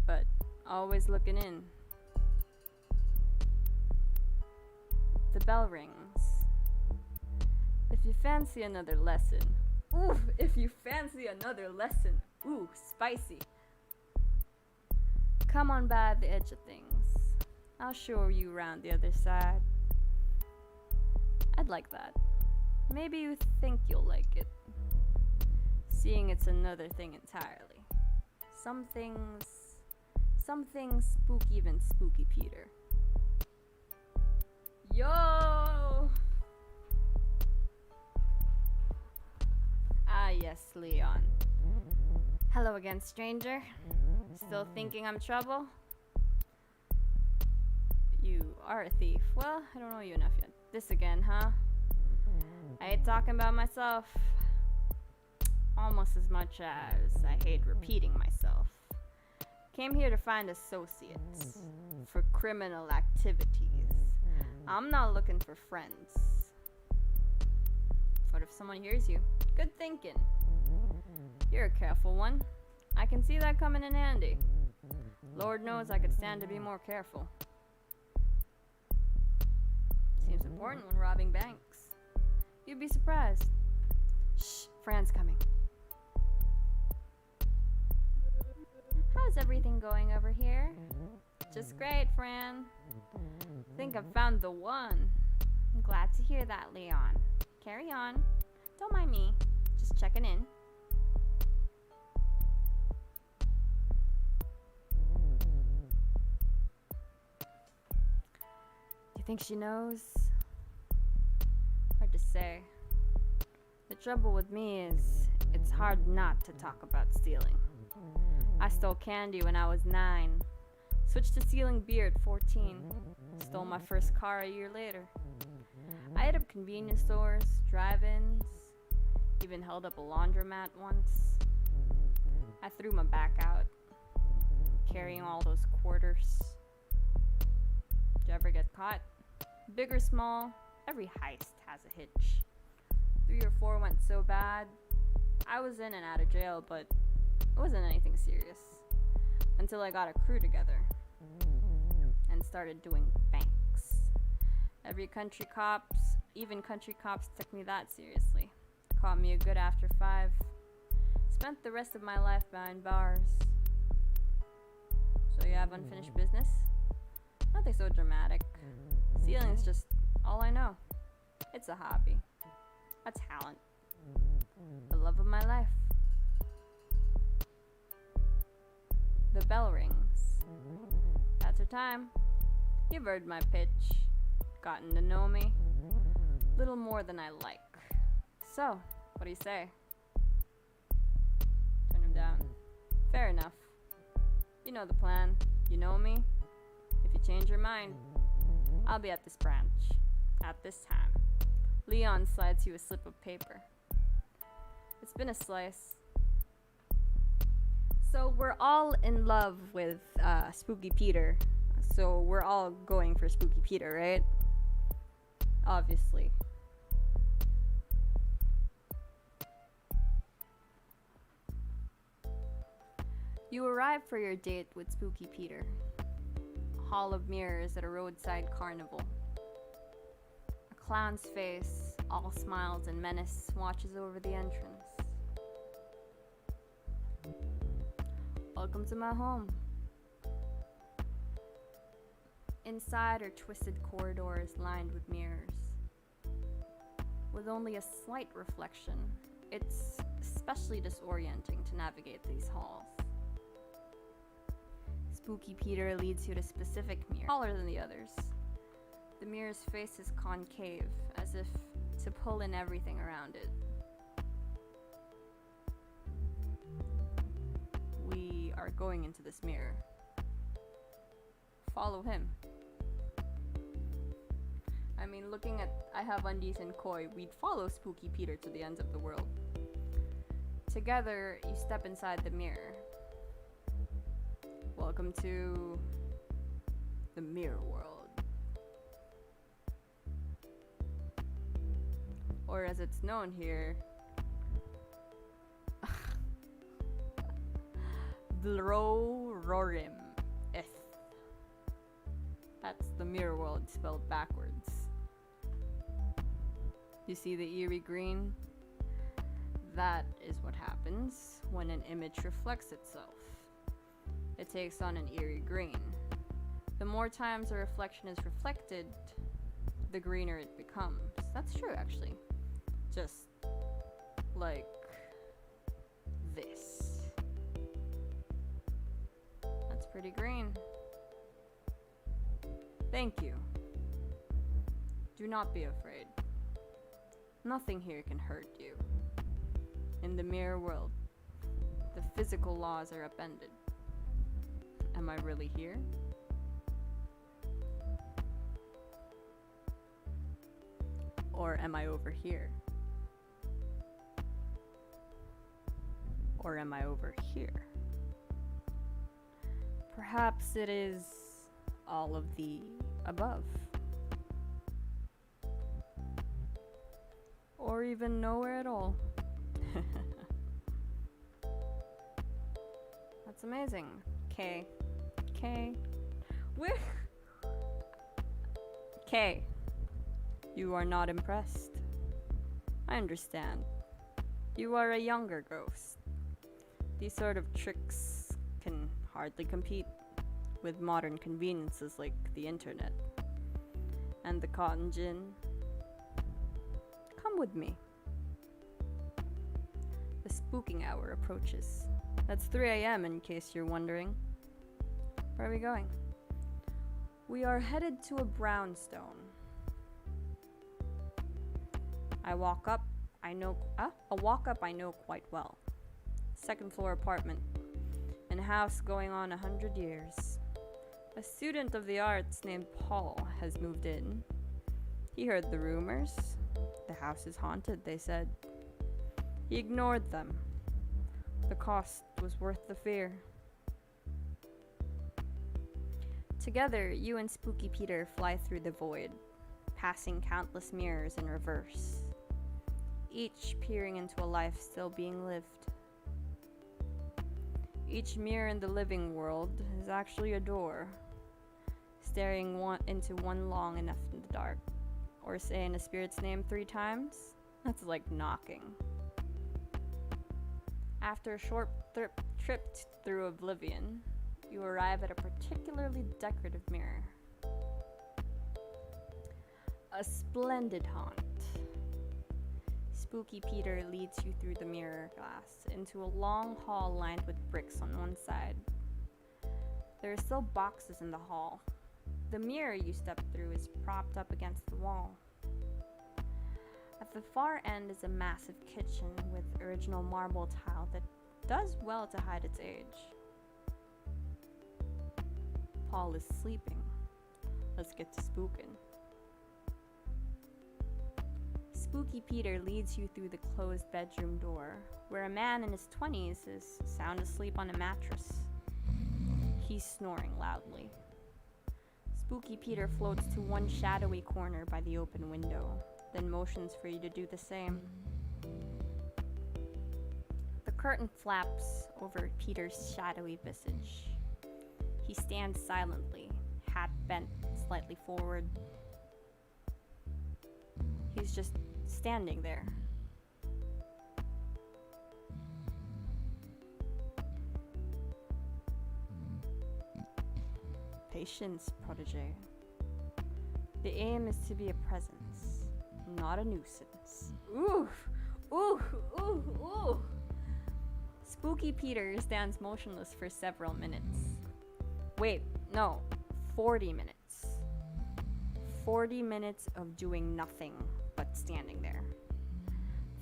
But always looking in. The bell rings. If you fancy another lesson. Ooh, if you fancy another lesson. Ooh, spicy. Come on by the edge of things. I'll show you around the other side. I'd like that. Maybe you think you'll like it. Seeing it's another thing entirely. Some things spook even Spooky Peter. Yo! Ah, yes, Leon. Hello again, stranger. Still thinking I'm trouble? You are a thief. Well, I don't know you enough yet. This again, huh? I hate talking about myself. Almost as much as I hate repeating myself. Came here to find associates for criminal activities. I'm not looking for friends. What if someone hears you? Good thinking. You're a careful one. I can see that coming in handy. Lord knows I could stand to be more careful. Seems important when robbing banks. You'd be surprised. Shh, Fran's coming. How's everything going over here? Just great, Fran. Think I've found the one. I'm glad to hear that, Leon. Carry on. Don't mind me. Just checking in. You think she knows? Hard to say. The trouble with me is, it's hard not to talk about stealing. I stole candy when I was 9. Switched to stealing beer at 14. Stole my first car a year later. I hit up convenience stores, drive-ins, even held up a laundromat once. I threw my back out, carrying all those quarters. Did you ever get caught? Big or small, every heist has a hitch. 3 or 4 went so bad, I was in and out of jail, but it wasn't anything serious. Until I got a crew together and started doing banks. Even country cops took me that seriously. Caught me a good after 5. Spent the rest of my life behind bars. So you have unfinished business? Nothing so dramatic. Stealing's just all I know. It's a hobby. A talent. The love of my life. The bell rings. That's her time. You've heard my pitch. Gotten to know me. Little more than I like. So, what do you say? Turn him down. Fair enough. You know the plan. You know me. If you change your mind, I'll be at this branch. At this time, Leon slides you a slip of paper. It's been a slice. So we're all in love with Spooky Peter. So we're all going for Spooky Peter, right? Obviously. You arrive for your date with Spooky Peter. A hall of mirrors at a roadside carnival. A clown's face, all smiles and menace, watches over the entrance. Welcome to my home. Inside are twisted corridors lined with mirrors. With only a slight reflection, it's especially disorienting to navigate these halls. Spooky Peter leads you to a specific mirror, taller than the others. The mirror's face is concave, as if to pull in everything around it. We are going into this mirror. Follow him. I mean, looking at I Have Undies and Koi, we'd follow Spooky Peter to the ends of the world. Together, you step inside the mirror. Welcome to the mirror world. Or as it's known here, Rorim Ith. That's the mirror world spelled backwards. You see the eerie green? That is what happens when an image reflects itself. It takes on an eerie green. The more times a reflection is reflected, the greener it becomes. That's true, actually. Just like this. That's pretty green. Thank you. Do not be afraid. Nothing here can hurt you. In the mirror world, the physical laws are upended. Am I really here? Or am I over here? Or am I over here? Perhaps it is all of the above. Or even nowhere at all. That's amazing. K. K. You are not impressed. I understand. You are a younger ghost. These sort of tricks can hardly compete with modern conveniences like the internet and the cotton gin. Come with me. The spooking hour approaches. That's 3 a.m. in case you're wondering. Where are we going? We are headed to a brownstone. A walk up I know quite well. Second floor apartment. In a house going on 100 years. A student of the arts named Paul has moved in. He heard the rumors. The house is haunted, they said. He ignored them. The cost was worth the fear. Together, you and Spooky Peter fly through the void, passing countless mirrors in reverse, each peering into a life still being lived. Each mirror in the living world is actually a door, staring into one long enough in the dark, or saying a spirit's name 3 times. That's like knocking. After a short trip through oblivion, you arrive at a particularly decorative mirror. A splendid haunt. Spooky Peter leads you through the mirror glass into a long hall lined with bricks on one side. There are still boxes in the hall. The mirror you step through is propped up against the wall. At the far end is a massive kitchen with original marble tile that does well to hide its age. Paul is sleeping. Let's get to spooking. Spooky Peter leads you through the closed bedroom door, where a man in his 20s is sound asleep on a mattress. He's snoring loudly. Spooky Peter floats to one shadowy corner by the open window, then motions for you to do the same. The curtain flaps over Peter's shadowy visage. He stands silently, hat bent slightly forward. He's just standing there. Patience, protege. The aim is to be a presence, not a nuisance. Ooh, ooh, ooh, ooh. Spooky Peter stands motionless for several minutes. Wait, no, 40 minutes. 40 minutes of doing nothing but standing there.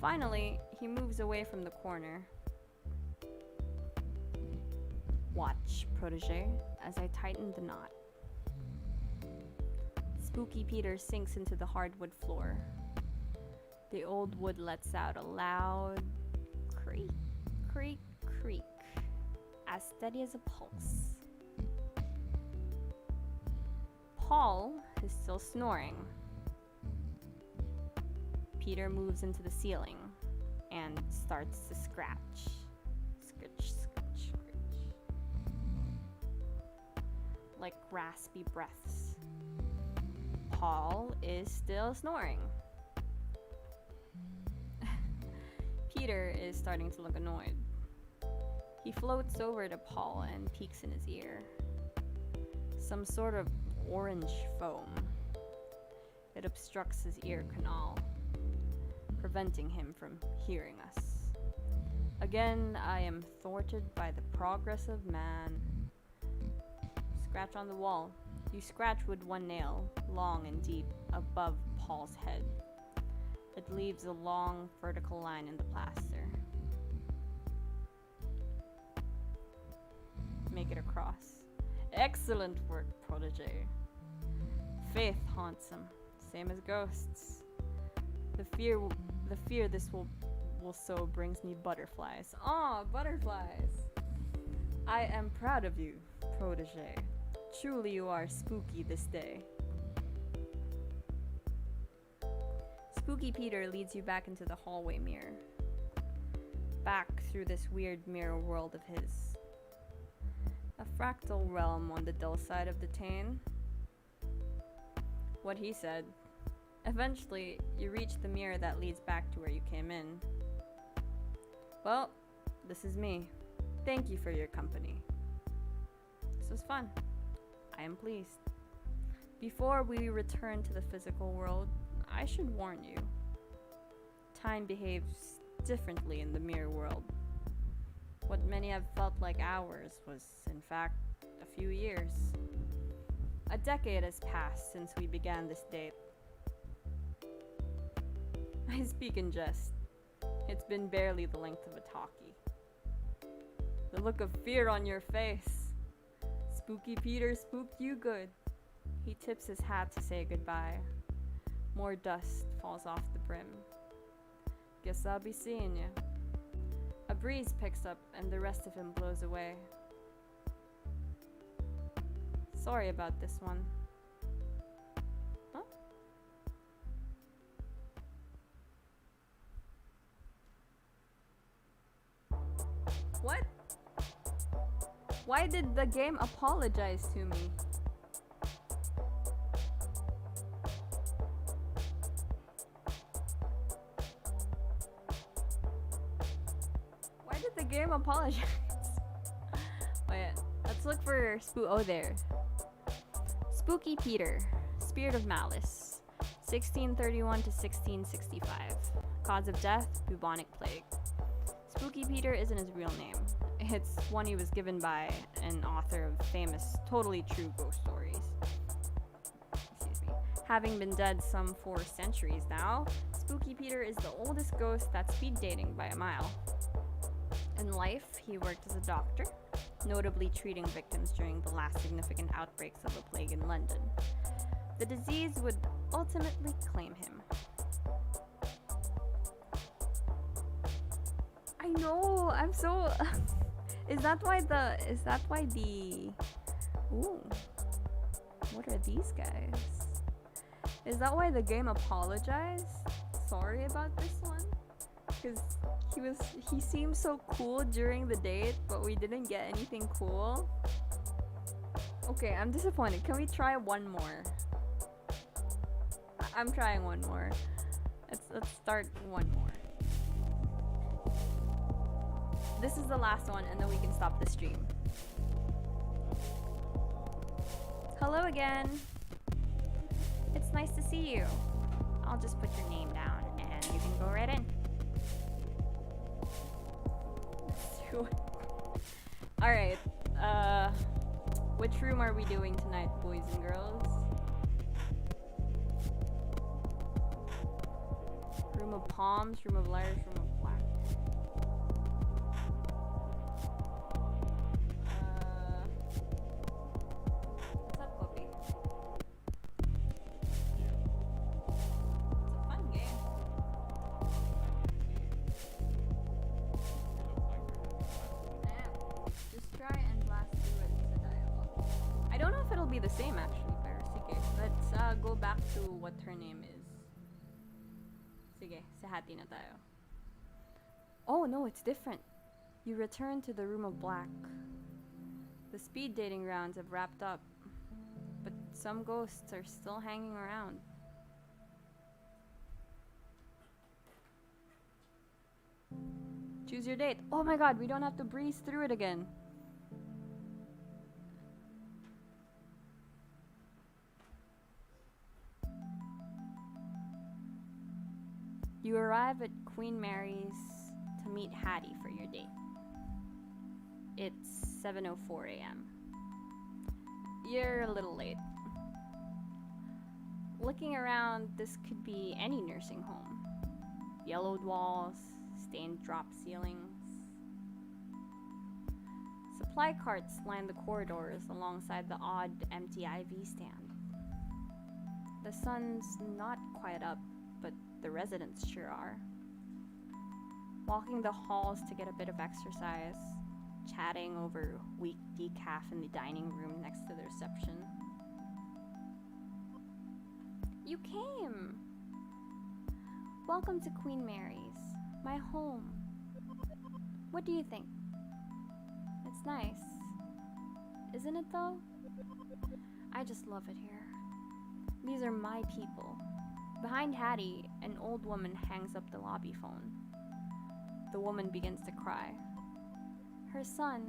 Finally, he moves away from the corner. Watch, protege, as I tighten the knot. Spooky Peter sinks into the hardwood floor. The old wood lets out a loud creak, creak, creak, as steady as a pulse. Paul is still snoring. Peter moves into the ceiling and starts to scratch. Scratch, scratch, scratch. Like raspy breaths. Paul is still snoring. Peter is starting to look annoyed. He floats over to Paul and peeks in his ear. Some sort of orange foam. It obstructs his ear canal, preventing him from hearing us. Again, I am thwarted by the progress of man. Scratch on the wall. You scratch with one nail, long and deep, above Paul's head. It leaves a long vertical line in the plaster. Make it across. Excellent work, protege. Faith haunts him, same as ghosts. The fear this will sow brings me butterflies. Aw, butterflies! I am proud of you, protege. Truly you are spooky this day. Spooky Peter leads you back into the hallway mirror. Back through this weird mirror world of his. A fractal realm on the dull side of the Tane. What he said. Eventually, you reach the mirror that leads back to where you came in. Well, this is me. Thank you for your company. This was fun. I am pleased. Before we return to the physical world, I should warn you. Time behaves differently in the mirror world. What many have felt like hours was, in fact, a few years. A decade has passed since we began this date. I speak in jest. It's been barely the length of a talkie. The look of fear on your face. Spooky Peter spooked you good. He tips his hat to say goodbye. More dust falls off the brim. Guess I'll be seeing you. A breeze picks up and the rest of him blows away. Sorry about this one. Huh? What? Why did the game apologize to me? Why did the game apologize? Wait, let's look for oh there. Spooky Peter, Spirit of Malice, 1631 to 1665. Cause of death, bubonic plague. Spooky Peter isn't his real name. It's one he was given by an author of famous, totally true ghost stories. Excuse me. Having been dead some 4 centuries now, Spooky Peter is the oldest ghost that's speed dating by a mile. In life, he worked as a doctor, notably treating victims during the last significant outbreaks of a plague in London. The disease would ultimately claim him. I know. I'm so. Is that why the? Is that why the? Ooh. What are these guys? Is that why the game apologized? Sorry about this one. Because he seemed so cool during the date, but we didn't get anything cool. Okay, I'm disappointed. Can we try one more? I'm trying one more. Let's start one more. This is the last one, and then we can stop the stream. Hello again. It's nice to see you. I'll just put your name down, and you can go right in. Alright, which room are we doing tonight, boys and girls? Room of palms, room of liars, room of black. What's up, puppy? It's a fun game. Just try and blast through it to dialogue. I don't know if it'll be the same actually, pero sige. Let's go back to what her name is. Sige, sa hati na tayo. Oh no, it's different. You return to the room of black. The speed dating rounds have wrapped up, but some ghosts are still hanging around. Choose your date. Oh my god, we don't have to breeze through it again. You arrive at Queen Mary's to meet Hattie for your date. It's 7:04 a.m. You're a little late. Looking around, this could be any nursing home. Yellowed walls, stained drop ceilings. Supply carts line the corridors alongside the odd empty IV stand. The sun's not quite up, but the residents sure are. Walking the halls to get a bit of exercise, chatting over weak decaf in the dining room next to the reception. You came! Welcome to Queen Mary's, my home. What do you think? It's nice. Isn't it though? I just love it here. These are my people. Behind Hattie, an old woman hangs up the lobby phone. The woman begins to cry. Her son,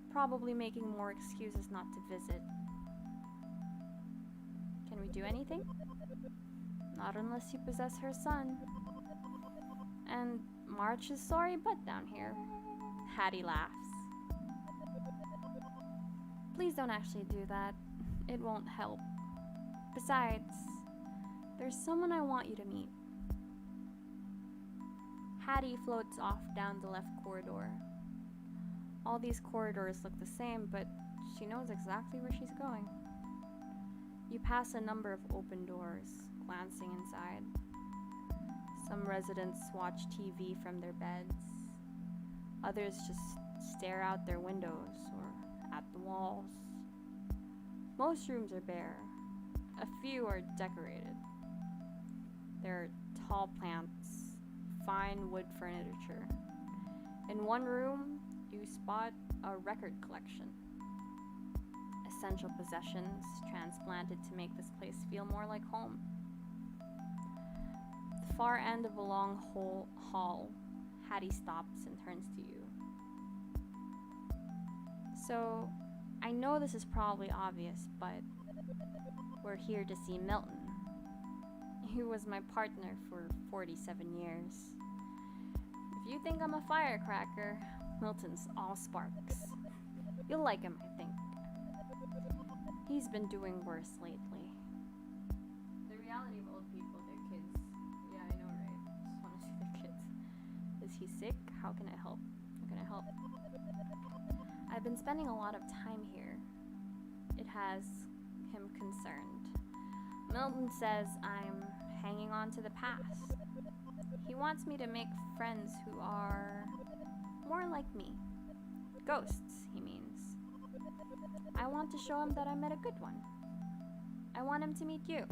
probably making more excuses not to visit. Can we do anything? Not unless you possess her son. And March is sorry butt down here. Hattie laughs. Please don't actually do that. It won't help. Besides, there's someone I want you to meet. Hattie floats off down the left corridor. All these corridors look the same, but she knows exactly where she's going. You pass a number of open doors, glancing inside. Some residents watch TV from their beds. Others just stare out their windows or at the walls. Most rooms are bare. A few are decorated. There are tall plants, fine wood furniture. In one room, you spot a record collection. Essential possessions transplanted to make this place feel more like home. At the far end of a long hall, Hattie stops and turns to you. So, I know this is probably obvious, but we're here to see Milton. He was my partner for 47 years. If you think I'm a firecracker, Milton's all sparks. You'll like him, I think. He's been doing worse lately. The reality of old people, their kids. Yeah, I know, right? Just want to see their kids. Is he sick? How can I help? How can I help? I've been spending a lot of time here. It has him concerned. Milton says I'm hanging on to the past. He wants me to make friends who are more like me. Ghosts, he means. I want to show him that I met a good one. I want him to meet you.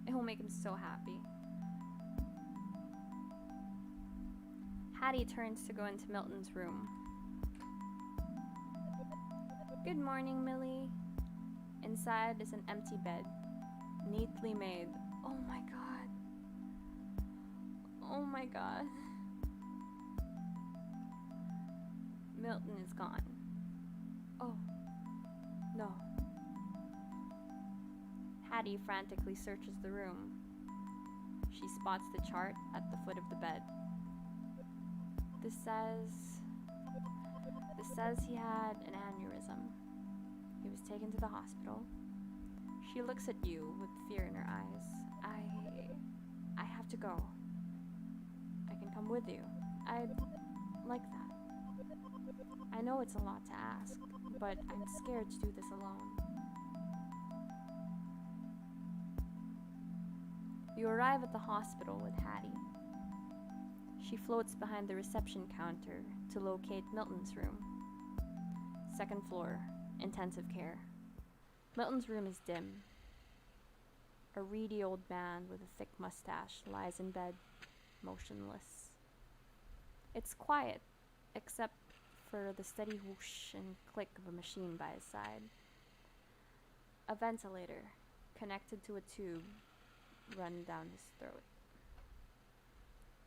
It will make him so happy. Hattie turns to go into Milton's room. Good morning, Millie. Inside is an empty bed, neatly made. Oh my god. Oh my god. Milton is gone. Oh. No. Hattie frantically searches the room. She spots the chart at the foot of the bed. This says he had an aneurysm. He was taken to the hospital. She looks at you with fear in her eyes. I have to go. I can come with you. I'd like that. I know it's a lot to ask, but I'm scared to do this alone. You arrive at the hospital with Hattie. She floats behind the reception counter to locate Milton's room. Second floor, intensive care. Milton's room is dim. A reedy old man with a thick mustache lies in bed, motionless. It's quiet, except for the steady whoosh and click of a machine by his side. A ventilator, connected to a tube, run down his throat.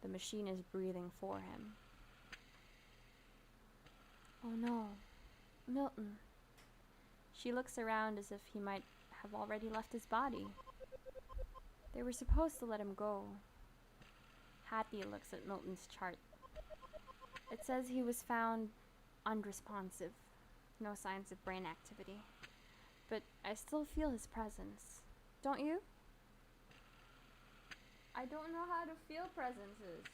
The machine is breathing for him. Oh no, Milton. She looks around as if he might have already left his body. They were supposed to let him go. Hattie looks at Milton's chart. It says he was found unresponsive, no signs of brain activity. But I still feel his presence. Don't you? I don't know how to feel presences.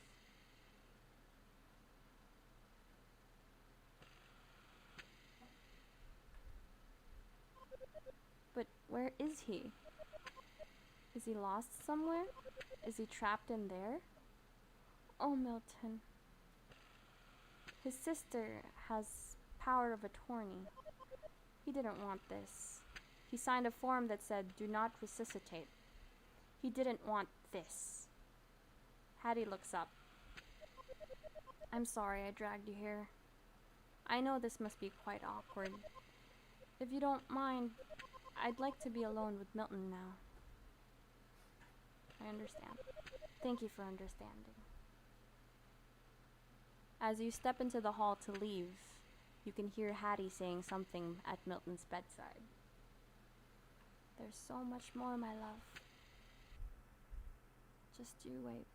But where is he? Is he lost somewhere? Is he trapped in there? Oh, Milton. His sister has power of attorney. He didn't want this. He signed a form that said, "Do not resuscitate." He didn't want this. Hattie looks up. I'm sorry I dragged you here. I know this must be quite awkward. If you don't mind, I'd like to be alone with Milton now. I understand. Thank you for understanding. As you step into the hall to leave, you can hear Hattie saying something at Milton's bedside. There's so much more, my love. Just you wait.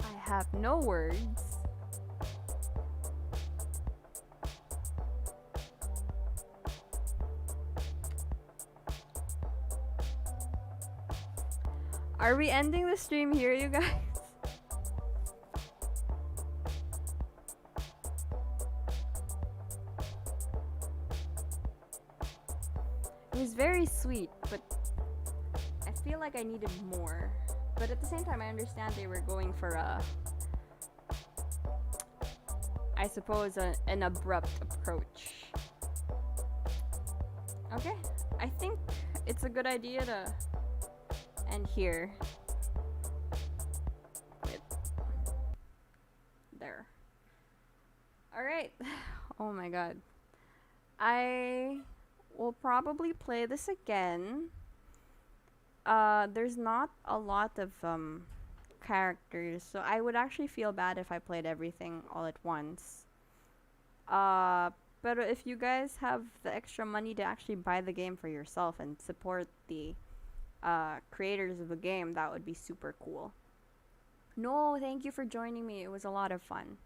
I have no words. Are we ending the stream here, you guys? It was very sweet, but I feel like I needed more. But at the same time, I understand they were going for I suppose, an abrupt approach. Okay, I think it's a good idea to end here. There. Alright. Oh my god. I will probably play this again. There's not a lot of characters, so I would actually feel bad if I played everything all at once. But if you guys have the extra money to actually buy the game for yourself and support the creators of the game, that would be super cool. No, thank you for joining me. It was a lot of fun.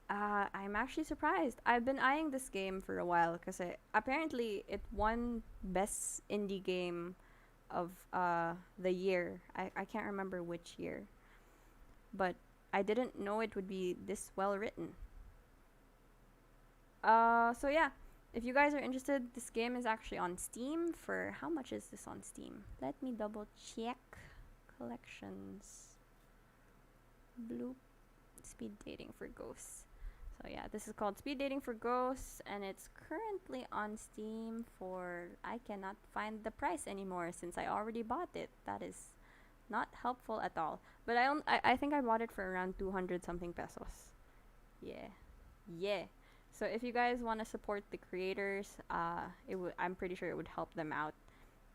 I'm actually surprised. I've been eyeing this game for a while because apparently it won Best Indie Game of the year. I can't remember which year. But I didn't know it would be this well written. So yeah, if you guys are interested, this game is actually on Steam for how much is this on Steam? Let me double check. Collections. Bloop. Speed dating for ghosts. So yeah, this is called Speed Dating for Ghosts, and it's currently on Steam for, I cannot find the price anymore since I already bought it. That is not helpful at all. But I think I bought it for around 200 something pesos. Yeah. Yeah. So if you guys want to support the creators, I'm pretty sure it would help them out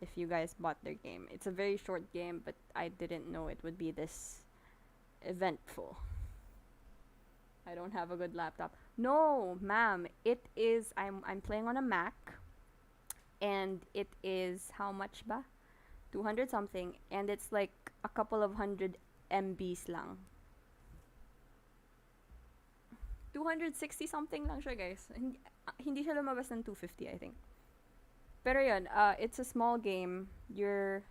if you guys bought their game. It's a very short game, but I didn't know it would be this eventful. I don't have a good laptop. No, ma'am. It is, I'm playing on a Mac, and it is how much ba? 200 something, and it's like a couple of hundred MBs lang. 260 something lang siya, guys. Hindi siya lumabas ng 250, I think. Pero yun, it's a small game. Your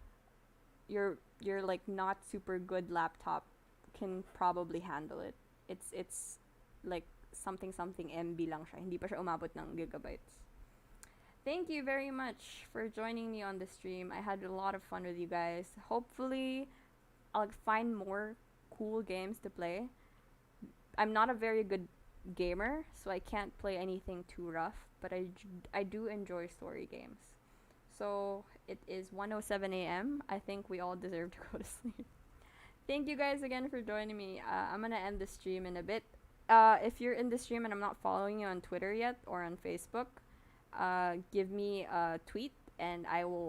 like not super good laptop can probably handle it. It's like something MB lang siya. Hindi pa siya umabot ng gigabytes. Thank you very much for joining me on the stream. I had a lot of fun with you guys. Hopefully, I'll find more cool games to play. I'm not a very good gamer, so I can't play anything too rough, but I do enjoy story games. So, it is 1:07 a.m. I think we all deserve to go to sleep. Thank you guys again for joining me. I'm gonna end the stream in a bit. If you're in the stream and I'm not following you on Twitter yet or on Facebook, give me a tweet and I will